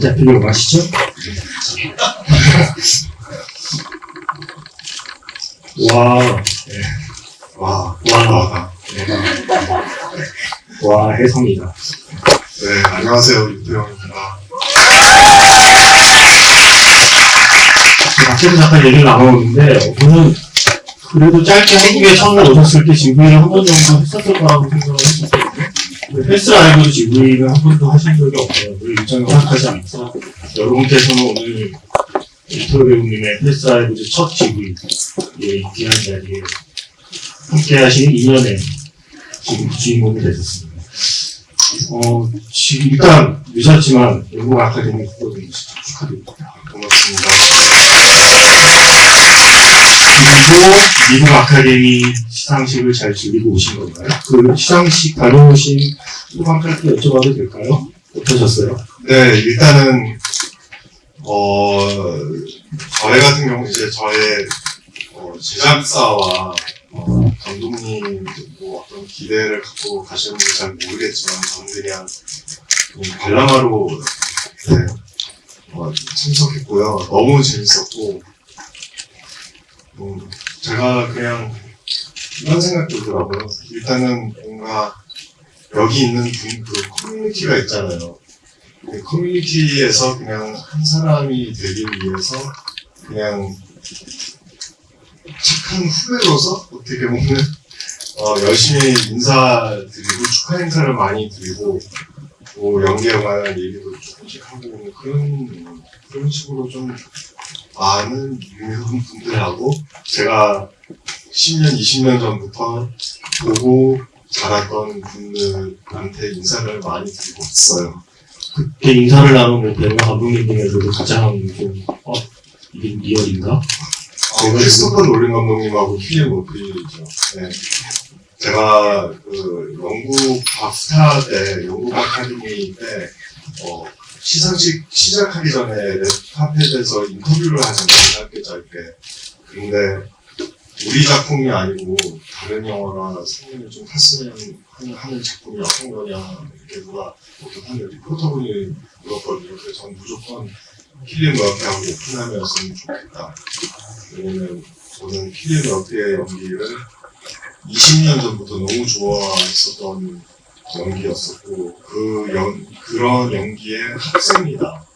대표님 아시죠? 와, 네. 와, 혜성이다. 네, 안녕하세요. 유태영입니다. 밖에서 잠깐 얘기를 나눠보는데, 오늘 그래도 짧게 한국에 처음에 오셨을 때 GV를 한 번 정도 했었을 거라고 생각을 했었거든요. 패스 라이브도 GV를 한 번도 하신 적이 없어요. 그 일정이 허락하지 않아서 여러분께서는 오늘 이토 배우님의 패스 라이브 첫 GV 귀한 자리에 함께 하신 2년의 지금 주인공이 되셨습니다. 지금 일단 늦었지만 영국 아카데미 후보님 축하드립니다. 고맙습니다. 그리고 미국 아카데미 시상식을 잘 즐기고 오신 건가요? 그 시상식 다녀오신 소감 짧게 여쭤봐도 될까요? 어떠셨어요? 네, 일단은 저희 같은 경우 이제 저의 제작사와 감독님 뭐 어떤 기대를 갖고 가시는지 잘 모르겠지만 저는 그냥 관람하러 참석했고요. 너무 재밌었고 제가 그냥 이런 생각 들더라고요. 일단은 뭔가 여기 있는 그 커뮤니티가 있잖아요. 그 커뮤니티에서 그냥 한 사람이 되기 위해서 그냥 착한 후배로서 어떻게 보면 열심히 인사드리고 축하 행사를 많이 드리고 뭐 연기에 관한 얘기도 조금씩 하고 그런 식으로 좀 많은 유명한 분들하고 제가 10년, 20년 전부터 보고 자랐던 분들한테 인사를 많이 드리고 있어요. 그때 인사를 나누는 배우 감독님 중에서도 가장 좀 이게 리얼인가? 크리스토퍼 놀린 감독님하고 킬리안 머피죠. 네. 제가 그 영국 밥스타 때 영국 아카데미 때 시상식 시작하기 전에 레드카펫에서 인터뷰를 하잖아요. 짧게. 근데 우리 작품이 아니고 다른 영화나 성인을 좀 탔으면 하는 작품이 어떤 거냐 이렇게 누가 어떤 한 리포터분이 물었거든요. 그래서 전 무조건 킬리안 머피하고 오픈하면서는 좋겠다. 왜냐면 저는 킬리안 머피의 연기를 20년 전부터 너무 좋아했었던 연기였었고 그런 연기의 학생이다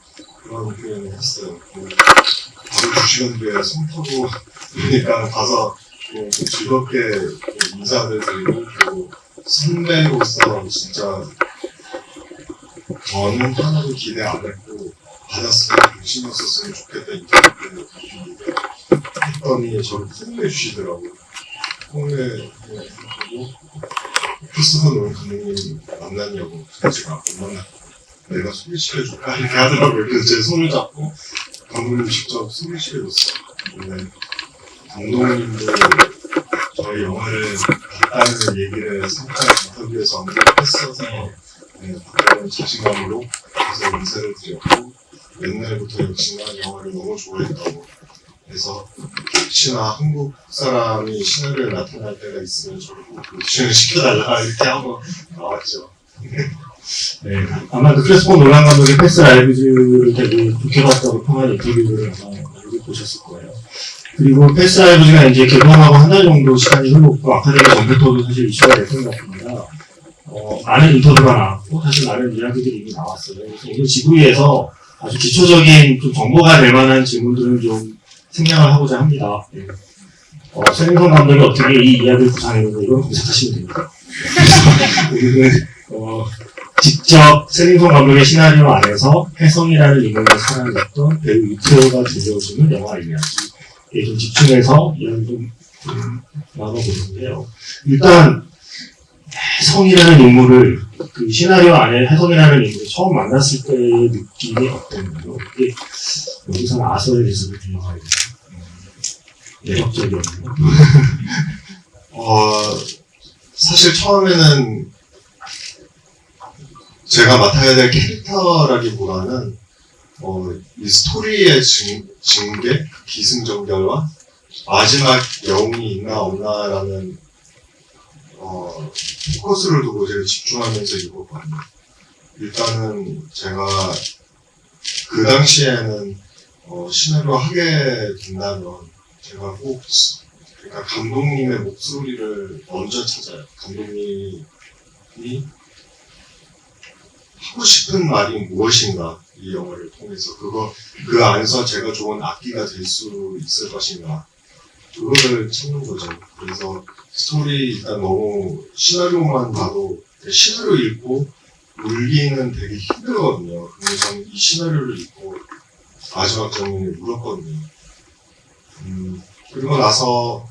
그런 표현을 했어요. 바로 2시간 뒤에 손 타고 그러니까 가서 즐겁게 인사를 드리고 또 선배로서 진짜 저는 하나도 기대 안 했고 받았으면 열심히했었으면 좋겠다 인터뷰를 했더니 저를 포옹해 주시더라고요. 포옹해주고 크리스토퍼 놀린 감독님 만났냐고 제가 못 만났고 내가 소개시켜줄까 이렇게 하더라고요. 그래서 제 손을 잡고 감독님 직접 소개시켜줬어요. 근데 감독님도 저희 영화를 봤다는 얘기를 살짝 인터뷰에서 언급했어서 그런 자신감으로 그래서 인사를 드렸고 옛날부터 역시나 영화를 너무 좋아했다고 그래서 혹시나 한국 사람이 시나리오에 나타날 때가 있으면 저를 오디션을 시켜달라 이렇게 하고 나왔죠. 네, 아마 그 크리스토퍼 놀란 감독의 패스 라이브즈를 되게 좋게 봤다고 평한 인터뷰를 아마 많이 보셨을 거예요. 그리고 패스 라이브즈가 이제 개봉하고 한 달 정도 시간이 흘렀고 아카데미 전부터도 사실 이슈가 됐던 것 같습니다. 많은 인터뷰가 나왔고 사실 많은 이야기들이 이미 나왔어요. 그래서 오늘 GV에서 아주 기초적인 좀 정보가 될 만한 질문들을 좀 생략을 하고자 합니다. 네. 최민성 감독이 어떻게 이 이야기를 구상했는지 이건 검색하시면 됩니다. 직접 최민성 감독의 시나리오 안에서 혜성이라는 인물을 사랑했던 배우 유태호가 들려주는 영화 이야기에 좀 집중해서 이야기 좀 나눠보는데요. 일단 혜성이라는 인물을 그 시나리오 안에 혜성이라는 인물을 처음 만났을 때의 느낌이 어땠나요? 이게 여기서는 아서에 대해서 들어가야 돼요. 매력적이었나요? 사실 처음에는 제가 맡아야 될 캐릭터라기보다는 이 스토리의 징계, 기승전결과 마지막 여운이 있나 없나라는 포커스를 두고 제가 집중하면서 읽었거든요. 일단은 제가 그 당시에는 시나리오 하게 된다면 제가 꼭 그러니까 감독님의 목소리를 먼저 찾아요. 감독님이 하고 싶은 말이 무엇인가, 이 영화를 통해서 그 안에서 제가 좋은 악기가 될 수 있을 것인가, 그거를 찾는 거죠. 그래서 스토리 일단 너무 시나리오만 봐도 시나리오 읽고 울기는 되게 힘들거든요. 근데 저는 이 시나리오를 읽고 마지막 장면에 울었거든요. 그리고 나서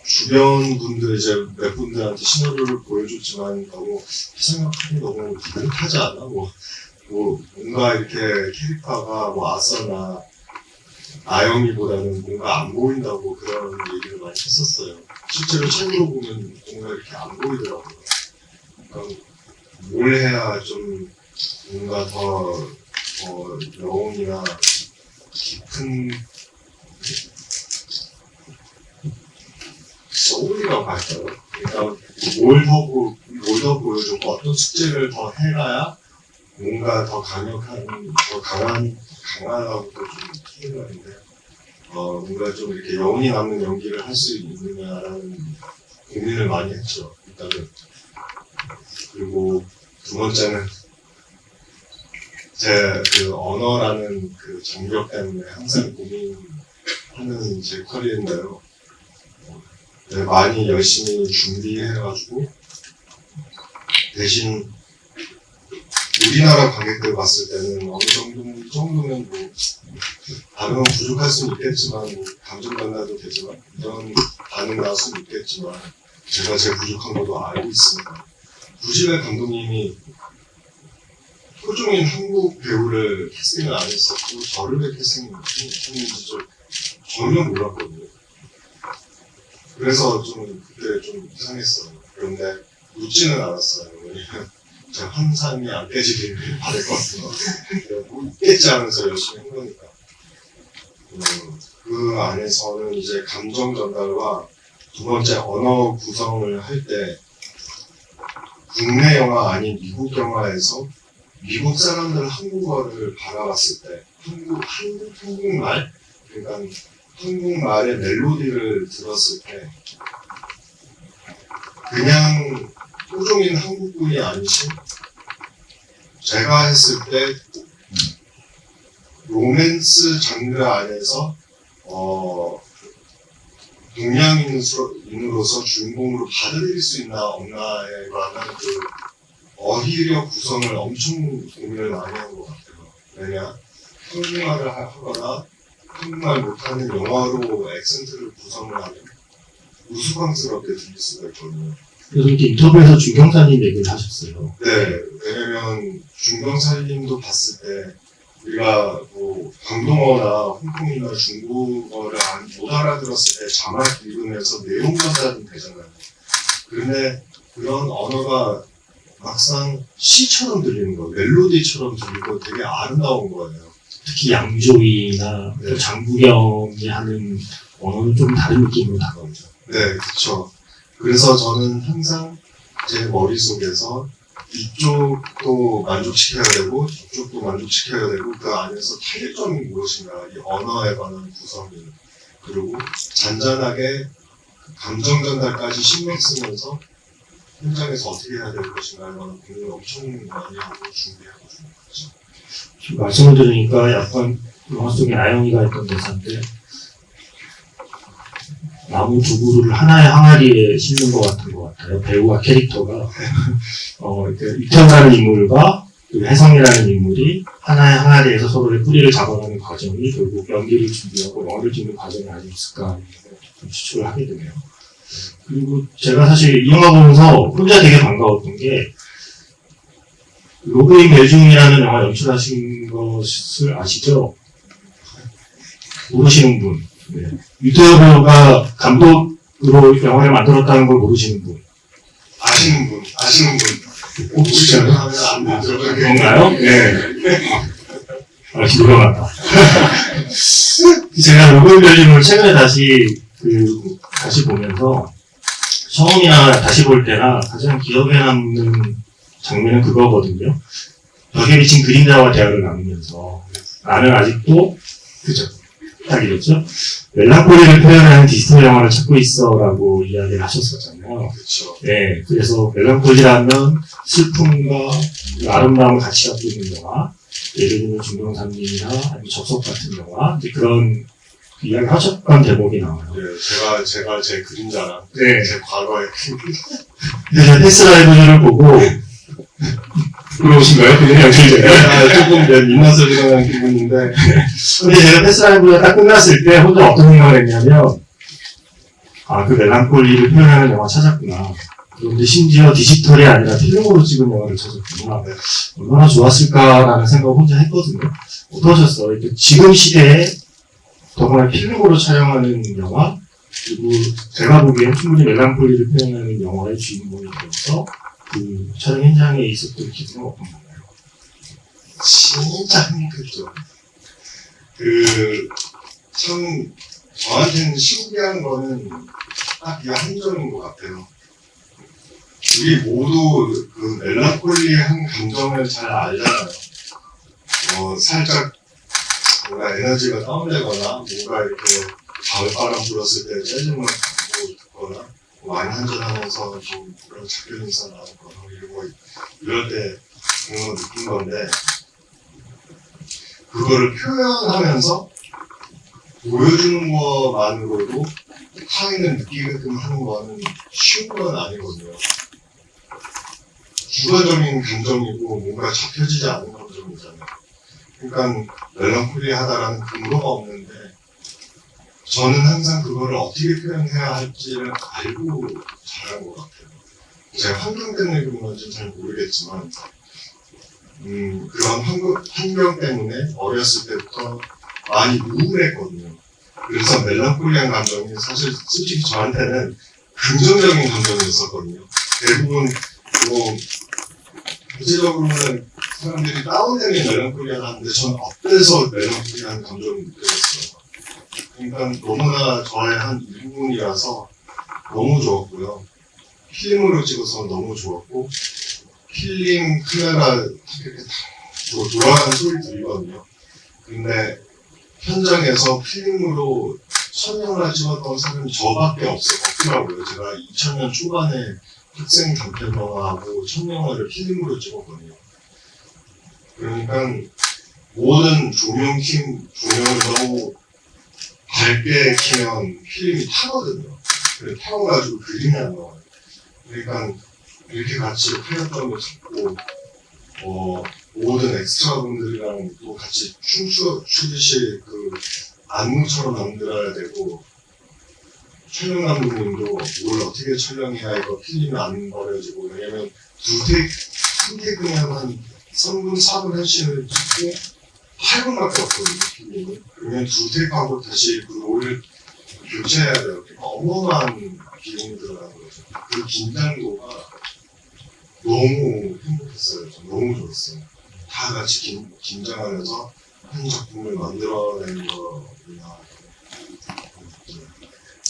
주변 분들 이제 몇 분들한테 시나리오를 보여줬지만 너무 생각하기 너무 느긋하지 않아? 뭔가 이렇게 캐릭터가 아싸나 아영이보다는 뭔가 안 보인다고 그런 얘기를 많이 했었어요. 실제로 책으로 보면 뭔가 이렇게 안 보이더라고요. 그러니까 뭘 해야 좀 뭔가 더 여운이나 깊은 소울이라고 할까요? 그러니까 뭘 더 보여주고 어떤 숙제를 더 해가야 뭔가 더 강하다고도 좀 표현하는데, 뭔가 좀 이렇게 여운이 남는 연기를 할 수 있느냐라는 고민을 많이 했죠, 일단은. 그리고 두 번째는, 제 그 언어라는 그 장벽 때문에 항상 고민하는 제 커리어인데요. 네, 많이 열심히 준비해가지고, 대신 우리나라 관객들 봤을 때는 어느 이 정도면 다른 건 부족할 수는 있겠지만, 감정 전달도 되지만, 이런 반응 나올 수는 있겠지만, 제가 제 부족한 것도 알고 있습니다. 구시발 감독님이 토종인 한국 배우를 캐스팅을 안 했었고, 저를 왜 캐스팅했는지 전혀 몰랐거든요. 그래서 그때 좀 이상했어요. 그런데 웃지는 않았어요. 왜냐면 제 환상이 안 깨지길 바랄 것 같아서 웃겠지 하면서 열심히 한 거니까. 그 안에서는 이제 감정 전달과 두 번째 언어 구성을 할 때 국내 영화 아닌 미국 영화에서 미국 사람들 한국어를 바라봤을 때 한국말, 그러니까 한국말의 멜로디를 들었을 때 그냥 토종인 한국분이 아니신, 제가 했을 때 로맨스 장르 안에서 동양인으로서 주인공으로 받아들일 수 있나 없나에 관한 그 어휘력 구성을 엄청 고민을 많이 한 것 같아요. 왜냐, 한국말을 하거나 한국말 못하는 영어로 액센트를 구성을 하면 우스꽝스럽게 들릴 수가 있거든요. 그래서 이렇게 인터뷰에서 중경사님 얘기를 하셨어요. 네, 왜냐면 중경사님도 봤을 때 우리가 광동어나 홍콩이나 중국어를 못 알아들었을 때 자막 읽으면서 내용 전달은 되잖아요. 그런데 그런 언어가 막상 시처럼 들리는 거예요. 멜로디처럼 들리고 되게 아름다운 거예요. 특히 양조위나 네. 또 장국영이 하는 언어는 좀 다른 느낌으로 다가오죠. 네, 그렇죠. 그래서 저는 항상 제 머릿속에서 이쪽도 만족시켜야 되고 이쪽도 만족시켜야 되고, 그 안에서 타겟점이 무엇인가, 이 언어에 관한 구성이, 그리고 잔잔하게 감정 전달까지 신경 쓰면서 현장에서 어떻게 해야 될 것인가 이런 고민을 엄청 많이 하고 준비하고 있는 거죠. 지금 말씀을 들으니까 약간 영화 속에 아영이가 했던 대사인데, 나무 두 그루를 하나의 항아리에 심는 것 같은 것 같아요. 배우와 캐릭터가 이태원이라는 인물과 혜성이라는 인물이 하나의 항아리에서 서로의 뿌리를 잡아가는 과정이 결국 연기를 준비하고 영화를 찍는 과정이 아니었을까 좀 추측을 하게 되네요. 그리고 제가 사실 이 영화 보면서 혼자 되게 반가웠던 게, 로그인 매중이라는 영화 연출하신 것을 아시죠? 모르시는 분. 네. 유태호 배우가 감독으로 영화를 만들었다는 걸 모르시는 분. 아시는 분. 꼭 진짜요? 하면 안 되죠. 그런가요? 네. 유명하다. 제가 로그인 매중을 최근에 다시 보면서 처음이나 다시 볼 때나 가장 기억에 남는 장면은 그거거든요. 벽에 비친 그림자와 대화를 나누면서 나는 아직도 그죠? 딱 이랬죠? 멜랑콜리를 표현하는 디지털 영화를 찾고 있어라고 이야기를 하셨었잖아요. 그렇죠. 네, 그래서 멜랑콜리라면 슬픔과 아름다움을 같이 갖고 있는 영화, 예를 들면 중경산림이나 아니면 접속 같은 영화, 이제 그런 이야기를 하셨던 대목이 나와요. 네, 제가 제 그림자랑 네. 제 과거의 그래서 패스라이브를 보고 들어오신 거예요? 그냥 연출제가? 조금 내 민낯을 들어가는 기분인데 근데 제가 패스라이브가 딱 끝났을 때 혼자 어떤 생각을 했냐면 그 멜랑콜리를 표현하는 영화 찾았구나. 그런데 심지어 디지털이 아니라 필름으로 찍은 영화를 찾았구나. 네. 얼마나 좋았을까라는 생각을 혼자 했거든요. 어떠셨어요? 지금 시대에 정말 필름으로 촬영하는 영화, 그리고 제가 보기엔 충분히 멜랑콜리를 표현하는 영화의 주인공이 되어서 그 촬영 현장에 있었던 기분은 어떤가요? 진짜 행복했죠. 참 저한테는 신기한 거는 딱 이 한 점인 것 같아요. 우리 모두 그 멜랑콜리의 한 감정을 잘 알잖아요. 살짝 뭔가 에너지가 다운되거나 뭔가 이렇게 가을바람 불었을 때 재즈만 듣거나 와인 한잔하면서 좀 그런 작별 인사 나누거나 이럴 때 그런 거 느낀 건데 그거를 표현하면서 보여주는 것만으로도 타인을 느끼게끔 하는 거는 쉬운 건 아니거든요. 주관적인 감정이고 뭔가 잡혀지지 않은 감정이잖아요. 그러니까 멜랑콜리하다라는 근거가 없는데 저는 항상 그거를 어떻게 표현해야 할지를 알고 잘한 것 같아요. 제가 환경 때문에 그런 건지는 잘 모르겠지만 그런 환경 때문에 어렸을 때부터 많이 우울했거든요. 그래서 멜랑콜리한 감정이 사실 솔직히 저한테는 긍정적인 감정이었었거든요. 대부분 대체적으로는 사람들이 다운되면 멜랑콜리하다는데 전 업돼서 멜랑콜리한 감정을 느꼈어요. 그러니까 너무나 저의 한 일부분이라서 너무 좋았고요. 필름으로 찍어서 너무 좋았고 필름 카메라 이렇게 돌아가는 소리 들리거든요. 근데 현장에서 필름으로 천명을 찍었던 사람이 저밖에 없더라고요. 제가 2000년 초반에 학생 단편영화하고 천명화를 필름으로 찍었거든요. 그러니까 모든 조명을 너무 밝게 키면 필름이 타거든요. 그래서 타워가지고 그림이 안 나와요. 그러니까 이렇게 같이 하였던 잡고 모든 엑스트라 분들이랑 또 같이 춤추듯이 그 안무처럼 만들어야 되고 촬영 감독님도 뭘 어떻게 촬영해야 이거 필름이 안 버려지고 왜냐면 한 테이크면 한 3분, 4분 한 씬을 찍고 8분밖에 없거든요, 필름이. 그러면 두 테이크하고 다시 그 롤을 교체해야 돼요. 어마어마한 비용이 들어가는 거죠. 그 긴장도가 너무 행복했어요. 너무 좋았어요. 다 같이 긴장하면서 한 작품을 만들어내는 거구나.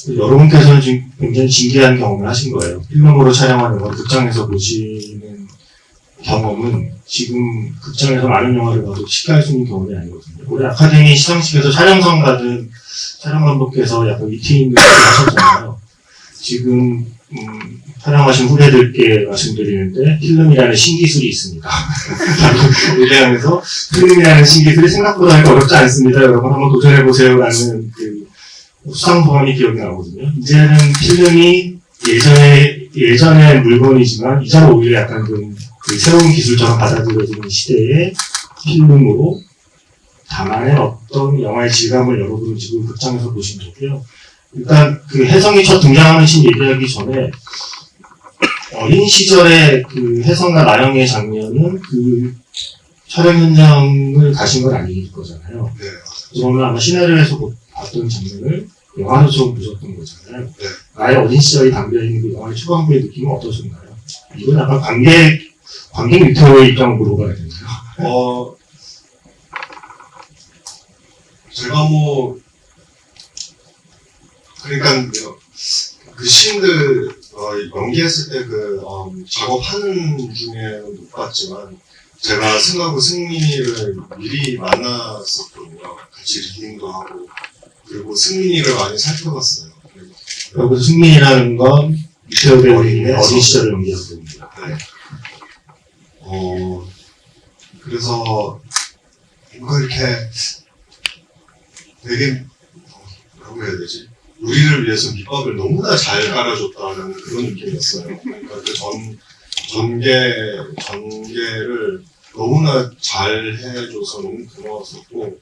여러분께서는 지금 굉장히 신기한 경험을 하신 거예요. 필름으로 촬영하는 거, 극장에서 보시는 경험은 지금 극장에서 많은 영화를 봐도 쉽게 할 수 있는 경험이 아니거든요. 올해 아카데미 시상식에서 촬영상 받은 촬영 감독께서 약간 위트 있는 얘기를 하셨잖아요. 지금 촬영하신 후배들께 말씀드리는데 필름이라는 신기술이 있습니다. 얘기하면서 필름이라는 신기술이 생각보다 하기가 어렵지 않습니다. 여러분 한번 도전해보세요 라는 그 수상 소감이 기억이 나거든요. 이제는 필름이 예전의 물건이지만 이제는 오히려 약간 그 새로운 기술처럼 받아들여지는 시대에 필름으로 담아낸 어떤 영화의 질감을 여러분은 지금 극장에서 보신 거고요. 일단 그 혜성이 첫 등장하는 신 얘기하기 전에 어린 시절의 그 혜성과 나영의 장면은 그 촬영 현장을 가신 건 아닐 거잖아요. 네. 그러면 아마 시나리오에서 봤던 장면을 영화로 좀 보셨던 거잖아요. 네. 나의 어린 시절이 담겨있는 그 영화의 초반부의 느낌은 어떠셨나요? 이건 약간 관객 유튜버의 입장으로 물어봐야 되나요? 제가 그러니까 그 시인들 연기했을 때 작업하는 중에는 못 봤지만 제가 승하고 승민이를 미리 만났었거든요. 같이 리딩도 하고 그리고 승민이를 많이 살펴봤어요. 여기서 승민이라는 건 이태호 배우님의 어린 시절을 연기한 배우입니다. 네. 그래서 뭔가 이렇게 되게 뭐라고 해야 되지? 우리를 위해서 밑밥을 너무나 잘 깔아줬다는 그런 느낌이었어요. 그러니까 그 전개를 너무나 잘 해줘서 너무 고마웠었고,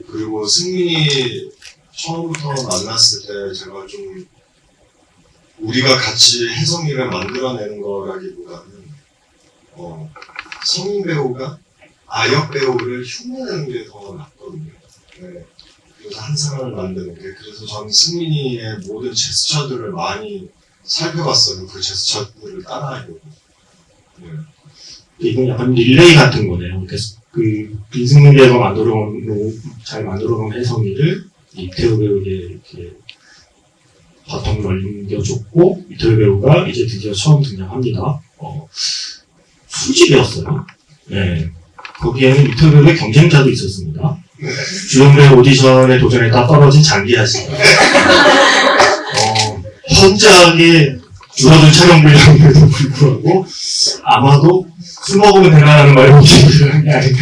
그리고 승민이 처음부터 만났을 때 제가 좀 우리가 같이 혜성이를 만들어내는 거라기보다는 성인 배우가 아역 배우를 흉내내는 게 더 낫거든요. 네. 그래서 한 사람을 만드는 게, 그래서 저는 승민이의 모든 제스처들을 많이 살펴봤어요. 그 제스처들을 따라하려고. 네. 이건 약간 릴레이 같은 거네요. 그래서 그 빈승민 배우가 잘 만들어놓은 혜성이를 이태호 배우에게 이렇게 바통을 넘겨줬고, 이태호 배우가 이제 드디어 처음 등장합니다. 술집이었어요. 네. 거기에는 이태호 배우의 경쟁자도 있었습니다. 주연 배우 오디션에 도전했다 떨어진 장기하 씨. 현저하게 줄어든 촬영 분량에도 불구하고 아마도 술 먹으면 되나라는 말을 못하는 게 아닌가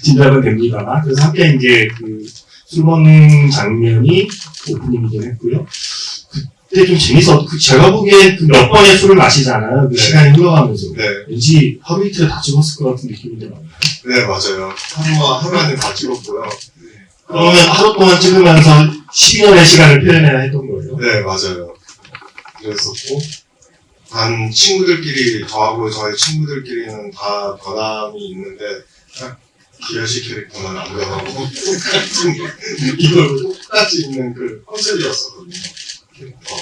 짐작은 됩니다만, 그래서 함께 이제 그 술 먹는 장면이 오프닝이긴 했고요. 그때 좀 제가 보기에 그 몇 번의 술을 마시잖아요. 그 네. 시간이 흘러가면서. 네. 왠지 하루 이틀 다 찍었을 것 같은 느낌인데 맞나요? 네, 맞아요. 하루 안에 다 찍었고요. 그러면 하루 동안 찍으면서 12년의 시간을 표현해야 했던 거예요? 네, 맞아요. 그랬었고, 단 친구들끼리, 저하고 저희 친구들끼리는 다 변함이 있는데, 딱 기아씨 캐릭터는 안 변하고, 똑같은, 이걸 똑같이 있는 그 컨셉이었었거든요. 캐릭터.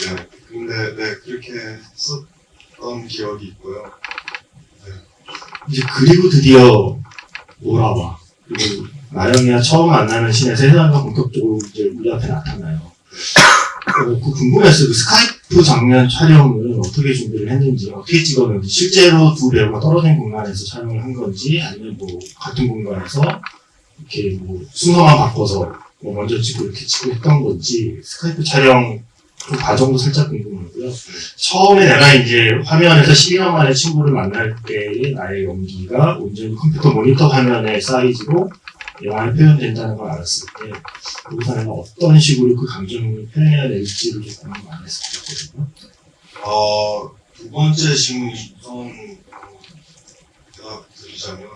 네. 근데, 네, 그렇게 썼던 기억이 있고요. 이제 그리고 드디어 오라와 그리고 나영이와 처음 만나는 신의 세상과 본격적으로 이제 우리 앞에 나타나요. 그 궁금했어요. 그 스카이프 장면 촬영을 어떻게 준비를 했는지, 어떻게 찍었는지, 실제로 두 배우가 떨어진 공간에서 촬영을 한 건지, 아니면 뭐 같은 공간에서 이렇게 뭐 순서만 바꿔서 뭐 먼저 찍고 이렇게 찍고 했던 건지, 스카이프 촬영 그 과정도 살짝 궁금하고요. 처음에 내가 이제 화면에서 12년 만에 친구를 만날 때의 나의 연기가 온전히 컴퓨터 모니터 화면의 사이즈로 영화에 표현된다는 걸 알았을 때, 거기서 내가 어떤 식으로 그 감정을 표현해야 될지를 조금 많이 했었거든요. 두 번째 질문 우선 대답드리자면,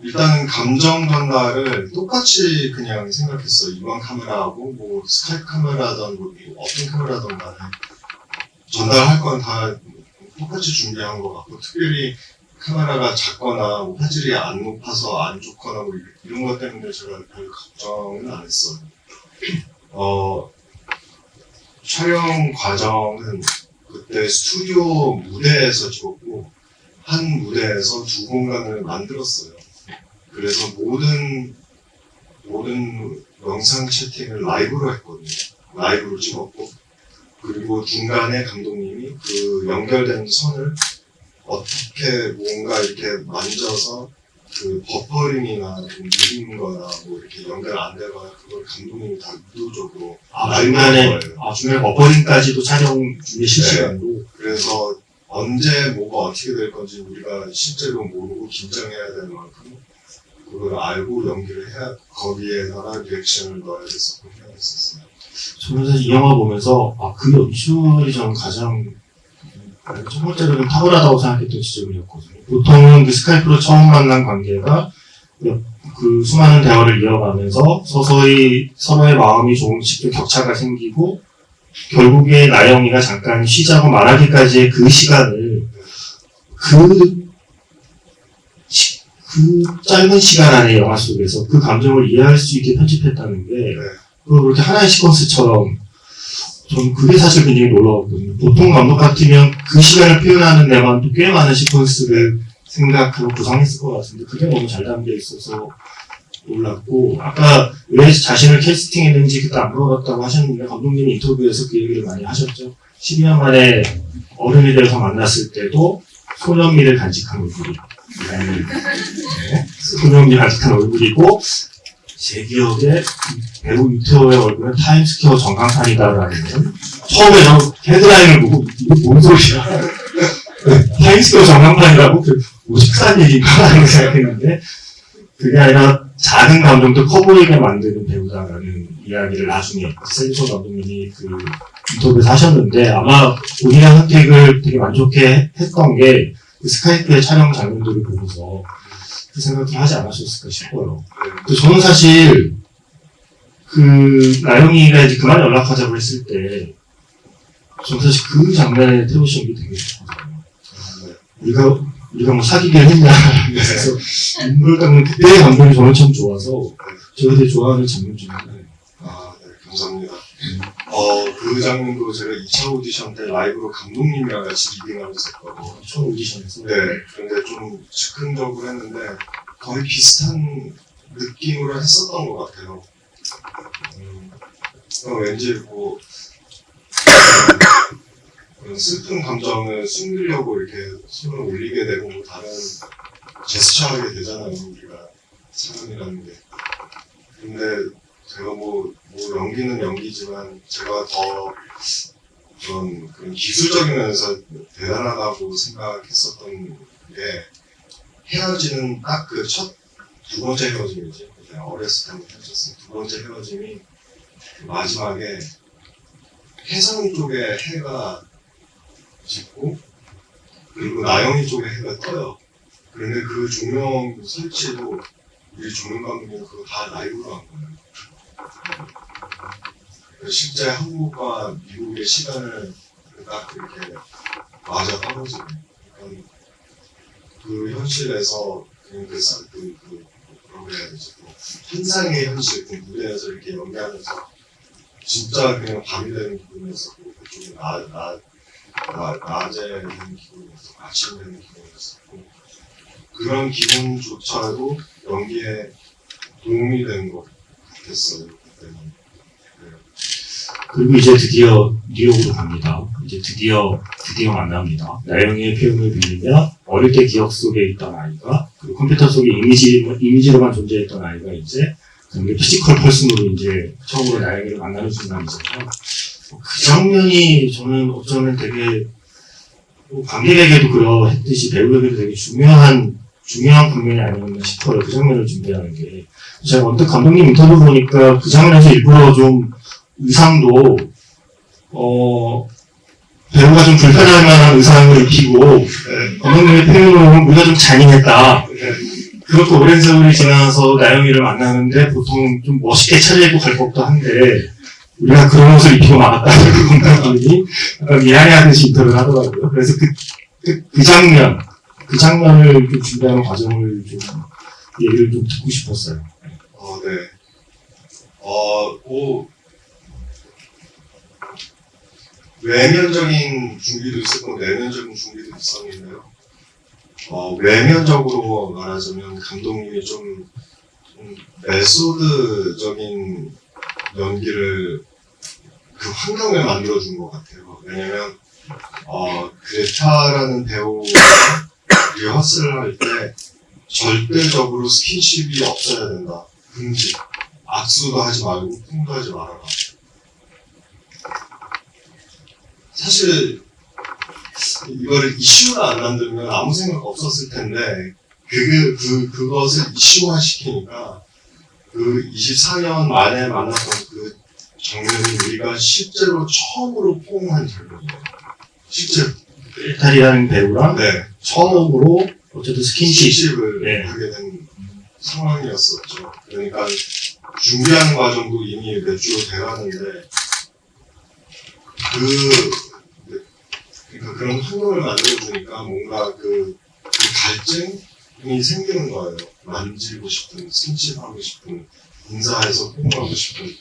일단은 감정 전달을 똑같이 그냥 생각했어요. 이번 카메라하고 뭐 스카이프 카메라든 뭐 어떤 카메라든 간에 전달할 건 다 똑같이 준비한 것 같고, 특별히 카메라가 작거나 뭐 화질이 안 높아서 안 좋거나 뭐 이런 것 때문에 제가 별 걱정은 안 했어요. 촬영 과정은 그때 스튜디오 무대에서 찍었고, 한 무대에서 두 공간을 만들었어요. 그래서 모든 영상 채팅을 라이브로 했거든요. 라이브로 찍었고, 그리고 중간에 감독님이 그 연결된 선을 어떻게 뭔가 이렇게 만져서 그 버퍼링이나 좀 느린 거나 뭐 이렇게 연결 안 되거나 그걸 감독님이 다 의도적으로 중간에 버퍼링까지도 촬영 중에 실시간으로. 그래서 언제 뭐가 어떻게 될 건지 우리가 실제로 모르고 긴장해야 되는 만큼 그걸 알고 연기를 해야, 거기에다가 리액션을 넣어야 됐었고 해야 됐었어요. 저는 사실 이 영화 보면서 그 연출이 저는 가장 첫 번째로 좀 탁월하다고 생각했던 지점이었거든요. 보통은 그 스카이프로 처음 만난 관계가 그 수많은 대화를 이어가면서 서서히 서로의 마음이 조금씩 격차가 생기고, 결국에 나영이가 잠깐 쉬자고 말하기까지의 그 시간을 그 짧은 시간 안에 영화 속에서 그 감정을 이해할 수 있게 편집했다는 게, 그걸 그렇게 하나의 시퀀스처럼, 전 그게 사실 굉장히 놀라웠거든요. 보통 감독 같으면 그 시간을 표현하는 데만 또 꽤 많은 시퀀스를 생각하고 구성했을 것 같은데, 그게 너무 잘 담겨 있어서 놀랐고, 아까 왜 자신을 캐스팅했는지 그때 안 물어봤다고 하셨는데, 감독님이 인터뷰에서 그 얘기를 많이 하셨죠. 12년 만에 어른이 돼서 만났을 때도 소년미를 간직한 얼굴이. 네, 소년미를 간직한 얼굴이고, 제 기억에 배우 유태호의 얼굴은 타임스퀘어 정강산이다라는 처음에 저 헤드라인을 보고 이게 뭔 소리야. 타임스퀘어 정강산이라고? 뭐지 큰일 얘기인가 하는 생각했는데 그게 아니라 작은 감정도 커 보이게 만드는 배우다라는 이야기를 나중에 세리손 감독님이 그 인터뷰에서 하셨는데 아마 본인의 선택을 되게 만족해 했던 게 그 스카이프의 촬영 장면들을 보면서 그 생각을 하지 않으셨을까 싶어요. 근데 저는 사실 그 나영이가 이제 그만 연락하자고 했을 때 저는 사실 그 장면에 태호 씨 연기 되게 좋거든요. 우리가 뭐 사귀긴 했냐 그래서 인물 때문에 그때의 감정이 저는 참 좋아서 제가 되게 좋아하는 장면 중에 하나예요. 아, 네, 감사합니다. 그 장면도 제가 2차 오디션 때 라이브로 감독님이랑 같이 리딩하면서 했거든요. 첫 오디션에서. 네, 그런데 좀 즉흥적으로 했는데 거의 비슷한 느낌으로 했었던 것 같아요. 왠지 뭐 그런 슬픈 감정을 숨기려고 이렇게 손을 올리게 되고 뭐 다른 제스처하게 되잖아요, 우리가 사람이라는 게. 근데 제가 뭐 연기는 연기지만 제가 더 그런 기술적인 면에서 대단하다고 생각했었던 게 헤어지는 딱 그 두 번째 헤어짐이지. 제가 어렸을 때 헤어졌어요. 두 번째 헤어짐이 마지막에 혜성 쪽에 해가 짓고 그리고 나영이 쪽에 해가 떠요. 그런데 그 조명 설치도 우리 조명 감독님 그거 다 라이브로 한 거예요. 실제 한국과 미국의 시간을 딱 이렇게 맞아 떨어지는 그 현실에서 뭐라고 해야 되지? 환상의 현실, 그 무대에서 이렇게 연기하면서 진짜 그냥 밤이 되는 기분이었었고 그쪽에 낮에 있는 기분이었었고 아침 되는 기분이었었고 그런 기분조차도 연기에 도움이 된 것 같았어요. 그때는. 그리고 이제 드디어 뉴욕으로 갑니다. 이제 드디어 만납니다. 나영이의 표현을 빌리며 어릴 때 기억 속에 있던 아이가 그리고 컴퓨터 속에 이미지로만 존재했던 아이가 이제 그게 피지컬 펄슨으로 이제 처음으로 나영이를 만나는 순간이잖아요. 그 장면이 저는 어쩌면 되게 관객에게도 그러했듯이 배우에게도 되게 중요한 국면이 아니었나 싶어요. 그 장면을 준비하는 게. 제가 언뜻 감독님 인터뷰 보니까 그 장면에서 일부러 좀 의상도 배우가 좀 불편할 만한 의상을 입히고 감독님의 표현으로는 우리가 좀 잔인했다. 그렇게 오랜 세월이 지나서 나영이를 만나는데 보통 좀 멋있게 차려입고 갈 법도 한데 우리가 그런 옷을 입히고 나갔다는 감독님이 약간 미안해하듯이 인터뷰를 하더라고요. 그래서 그 장면을 좀 준비하는 과정을 좀 얘기를 좀 듣고 싶었어요. 네. 외면적인 준비도 있었고 내면적인 준비도 있었는데요. 외면적으로 말하자면 감독님이 좀 메소드적인 연기를 그 환경을 만들어준 것 같아요. 왜냐면 그레타라는 배우가 리허설을 할 때 절대적으로 스킨십이 없어야 된다. 금지. 악수도 하지 말고 쿵도 하지 말아라. 사실 이거를 이슈가 안 만들면 아무 생각 없었을 텐데 그것을 이슈화 시키니까 그 24년 만에 만났던 그 장면이 우리가 실제로 처음으로 포옹한 장면이에요. 실제로 탈이라는 배우랑 네. 처음으로 어쨌든 스킨십을 네. 하게 된 상황이었었죠. 그러니까 준비하는 과정도 이미 몇 주로 돼가는데 그러니까 그런 환경을 만들어주니까 뭔가 그 갈증이 생기는 거예요. 만지고 싶은, 스킨십하고 싶은, 인사해서 뽀뽀하고 싶은,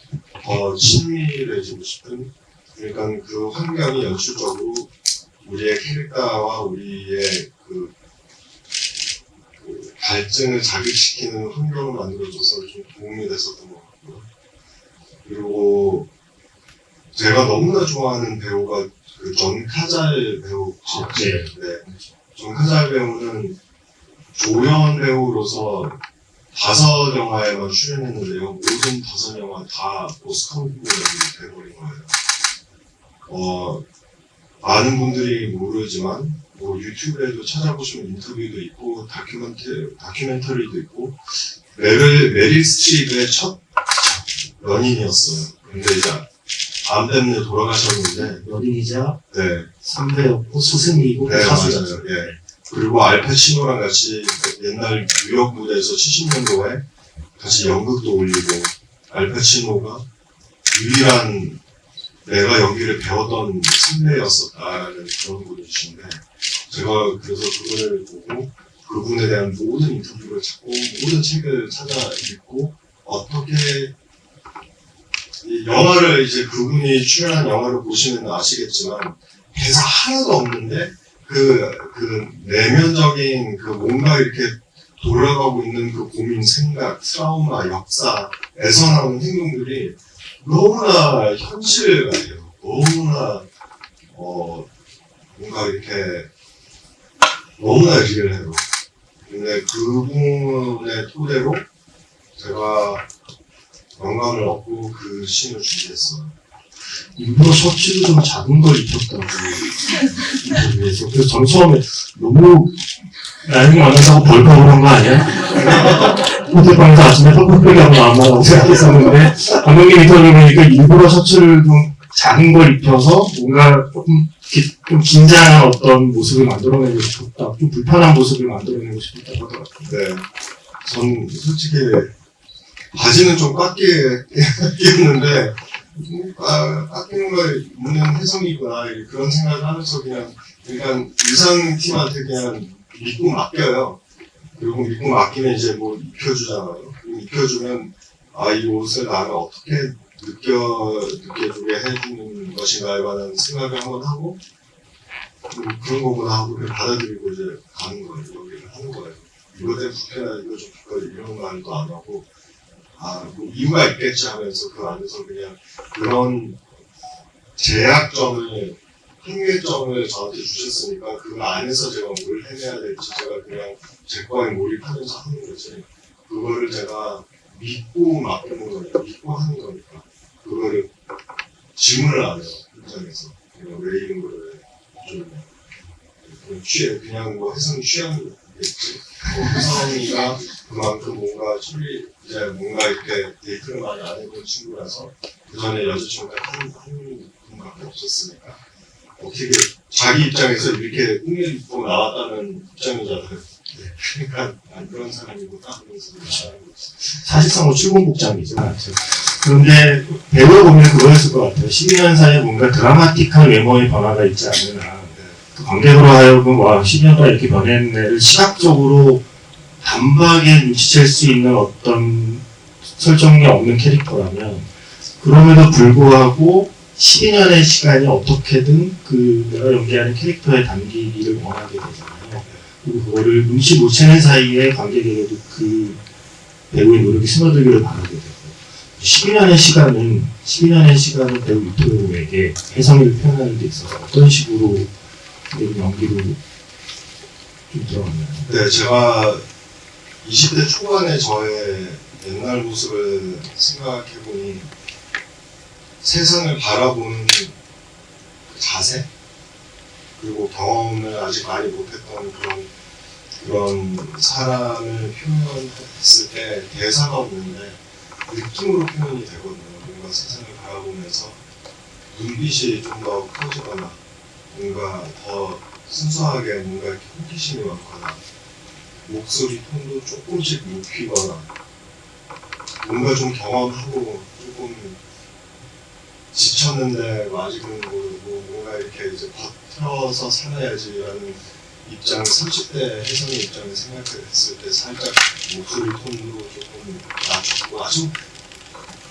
더 친밀해지고 싶은. 그러니까 그 환경이 연출적으로 우리의 캐릭터와 우리의 그 갈증을 자극시키는 환경을 만들어줘서 좀 도움이 됐었던 것 같고요. 그리고 제가 너무나 좋아하는 배우가 그 존 카잘 배우 혹시 아시나요? 네. 정태잘 배우는 조연 배우로서 5영화에만 출연했는데요. 모든 5영화 다 오스카 후보에 돼버린 거예요. 많은 분들이 모르지만 뭐 유튜브에도 찾아보시면 인터뷰도 있고 다큐멘터리도 있고 메릴 스트립의 첫 연인이었어요. 근데 이제 암 때문에 돌아가셨는데 연인이자 네, 선배였고 스승이고 네 가수였죠. 맞아요. 예. 그리고 알파치노랑 같이 옛날 뉴욕 무대에서 70년도에 같이 연극도 올리고 알파치노가 유일한 내가 연기를 배웠던 선배였었다는 그런 분이신데 제가 그래서 그분을 보고 그분에 대한 모든 인터뷰를 찾고 모든 책을 찾아 읽고 어떻게 이 영화를 이제 그분이 출연한 영화를 보시면 아시겠지만 대사 하나도 없는데 그 내면적인 그 뭔가 이렇게 돌아가고 있는 그 고민, 생각, 트라우마, 역사에서 나오는 행동들이 너무나 현실 같아요. 너무나 뭔가 이렇게 너무나 리얼해요. 근데 그분의 토대로 제가 영감을 얻고 그 신을 준비했어요. 일부러 셔츠도 좀 작은 걸 입혔다고 인터뷰에서. 그래서 저는 처음에 너무 나영이 만난다고 벌컥 그런 거 아니야? 호텔방에서 아침에 펄펄하게 하고 나왔나라고 생각했었는데 감독님 인터뷰 보니까 일부러 셔츠를 좀 작은 걸 입혀서 뭔가 조금 좀 긴장한 어떤 모습을 만들어내고 싶었다, 좀 불편한 모습을 만들어내고 싶었다고 하더라고요. 네. 전 솔직히 바지는 좀 꽉 끼었는데 깎이는 걸 입는 혜성이구나 그런 생각을 하면서 그냥 일단 의상팀한테 그냥 믿고 맡겨요. 그리고 믿고 맡기면 이제 뭐 입혀주잖아요. 입혀주면 이 옷을 나가 어떻게 느껴주게 해주는 것인가에 관한 생각을 한번 하고 그런 거구나 하고 그냥 받아들이고 이제 가는 거예요. 여기를 하는 거예요. 이거 때문에 불편하다 이거 좀 불편하다 이런 말도 안 하고 뭐 이유가 있겠지 하면서 그 안에서 그냥 그런 제약점을 한계점을 저한테 주셨으니까 그 안에서 제가 뭘 해내야 될지 제가 그냥 제 거에 몰입하면서 하는 거지 그거를 제가 믿고 맡기는 거니까 믿고 하는 거니까 그거를 질문을 안 해요 현장에서 그냥 왜 이런 거를 좀 그냥 뭐 해성이 취향이겠지 혜성이가 그만큼 뭔가 이제 뭔가 이렇게 데이트를 많이 안 해본 친구라서 그 전에 여자친구가 한 분밖에 없었으니까 어떻게 자기 입장에서 이렇게 꾸미고 나왔다는 입장이잖아요. 네. 그러니까 그런 사람이고 딱 하면서 말하는 거지. 사실상은 출근복장이죠. 그런데 배우가 보면 그거였을 것 같아요. 12년 사이에 뭔가 드라마틱한 외모의 변화가 있지 않느냐. 그 관객으로 하여금 12년 동안 이렇게 변했네를 시각적으로 단박에 눈치챌 수 있는 어떤 설정이 없는 캐릭터라면 그럼에도 불구하고 12년의 시간이 어떻게든 그 내가 연기하는 캐릭터에 담기기를 원하게 되잖아요. 그리고 그거를 눈치 못 채는 사이에 관객에게도 그 배우의 노력이 스며들기를 바라게 되고 12년의 시간은 배우 이토에게 혜성이를 표현하는 데 있어서 어떤 식으로 연기로 좀 들어갔나요? 네, 제가 20대 초반의 저의 옛날 모습을 생각해보니 세상을 바라보는 자세 그리고 경험을 아직 많이 못했던 그런 사람을 표현했을 때 대사가 없는데 느낌으로 표현이 되거든요. 뭔가 세상을 바라보면서 눈빛이 좀 더 커지거나 뭔가 더 순수하게 뭔가 이렇게 호기심이 많거나 목소리 톤도 조금씩 높이거나 뭔가 좀 경험하고 조금 지쳤는데 아직은 뭔가 이렇게 이제 버텨서 살아야지라는 입장, 30대 혜성의 입장을 생각했을 때 살짝 목소리 톤도 조금 낮췄고 아주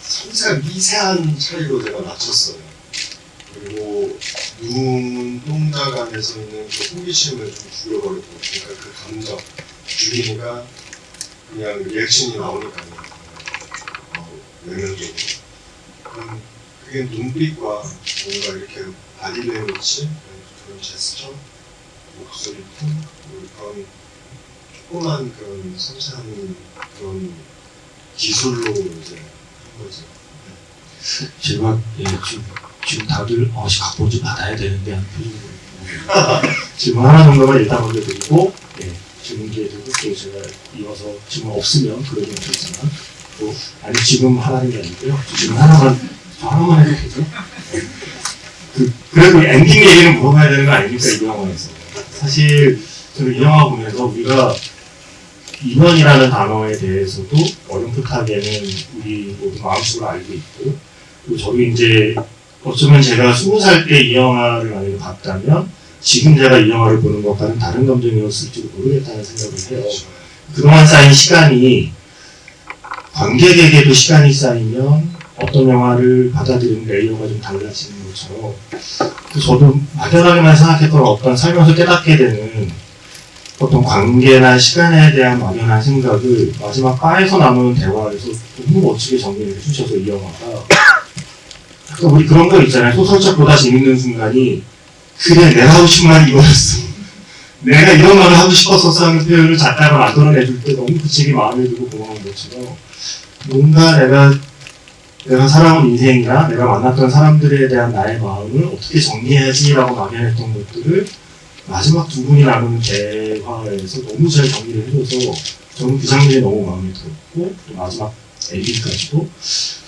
상세한 미세한 차이로 제가 낮췄어요. 그리고 눈동자 간에서 있는 그 호기심을 좀 줄여버리고 그러니까 그 감정 줄이니까 그냥 리액션이 나오니까요. 외면적으로. 그게 눈빛과 뭔가 이렇게 바디랭귀지 그런 제스처 목소리 톤, 그런 조그만 그런 섬세한 그런 기술로 이제 한 거죠. 제가 지금 다들 각본 좀 받아야 되는데 하는 표정으로 질문 하나 정도만 일단 먼저 드리고 질문 기회 되고 또 제가 이어서 질문 없으면 그러긴 없겠지만 또 아니 지금 하라는 게 아니고요. 질문 하나만 해도 되죠? 그래도 엔딩 얘기는 물어봐야 되는 거 아닙니까 이 영화에서. 사실 저는 이 영화 보면서 우리가 인연이라는 단어에 대해서도 어렴풋하게는 우리 모두 마음속으로 알고 있고 또 저도 이제 어쩌면 제가 20살 때 이 영화를 만약에 봤다면 지금 제가 이 영화를 보는 것과는 다른 감정이었을지도 모르겠다는 생각을 해요. 그동안 쌓인 시간이 관객에게도 시간이 쌓이면 어떤 영화를 받아들이는 레이어가 좀 달라지는 것처럼 저도 막연하게만 생각했던 어떤 살면서 깨닫게 되는 어떤 관계나 시간에 대한 막연한 생각을 마지막 바에서 나누는 대화에서 너무 멋지게 정리를 해주셔서 이 영화가 약간 우리 그런 거 있잖아요. 소설책보다 재밌는 순간이 그래 내가 하고 싶은 말이 이거였어. 내가 이런 말을 하고 싶었었어 하는 표현을 작가가 만들어내줄 때 너무 그 책이 마음에 들고 고마운 것처럼 뭔가 내가 살아온 인생이나 내가 만났던 사람들에 대한 나의 마음을 어떻게 정리해야지라고 막연했던 것들을 마지막 두 분이 나누는 대화에서 너무 잘 정리를 해줘서 저는 그 장면이 너무 마음에 들었고 또 마지막 엔딩까지도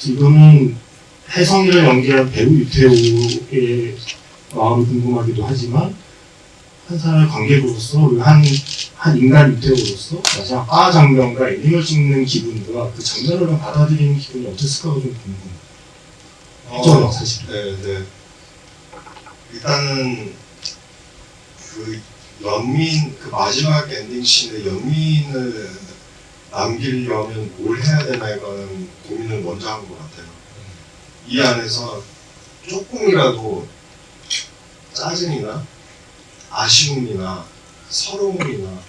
이거는 혜성이를 연기한 배우 유태우의 마음이 궁금하기도 하지만 한 사람의 관객으로서 한 인간 유태우로서 마지막 바 장면과 엔딩을 찍는 기분과 그 장면을 받아들이는 기분이 어땠을까가 좀 궁금해요. 사실. 네. 일단은 그 연민 그 마지막 엔딩 씬에 연민을 남기려면 뭘 해야 되나에 관한 고민을 먼저 한 것 같아요. 이 안에서 조금이라도 짜증이나 아쉬움이나 서러움이나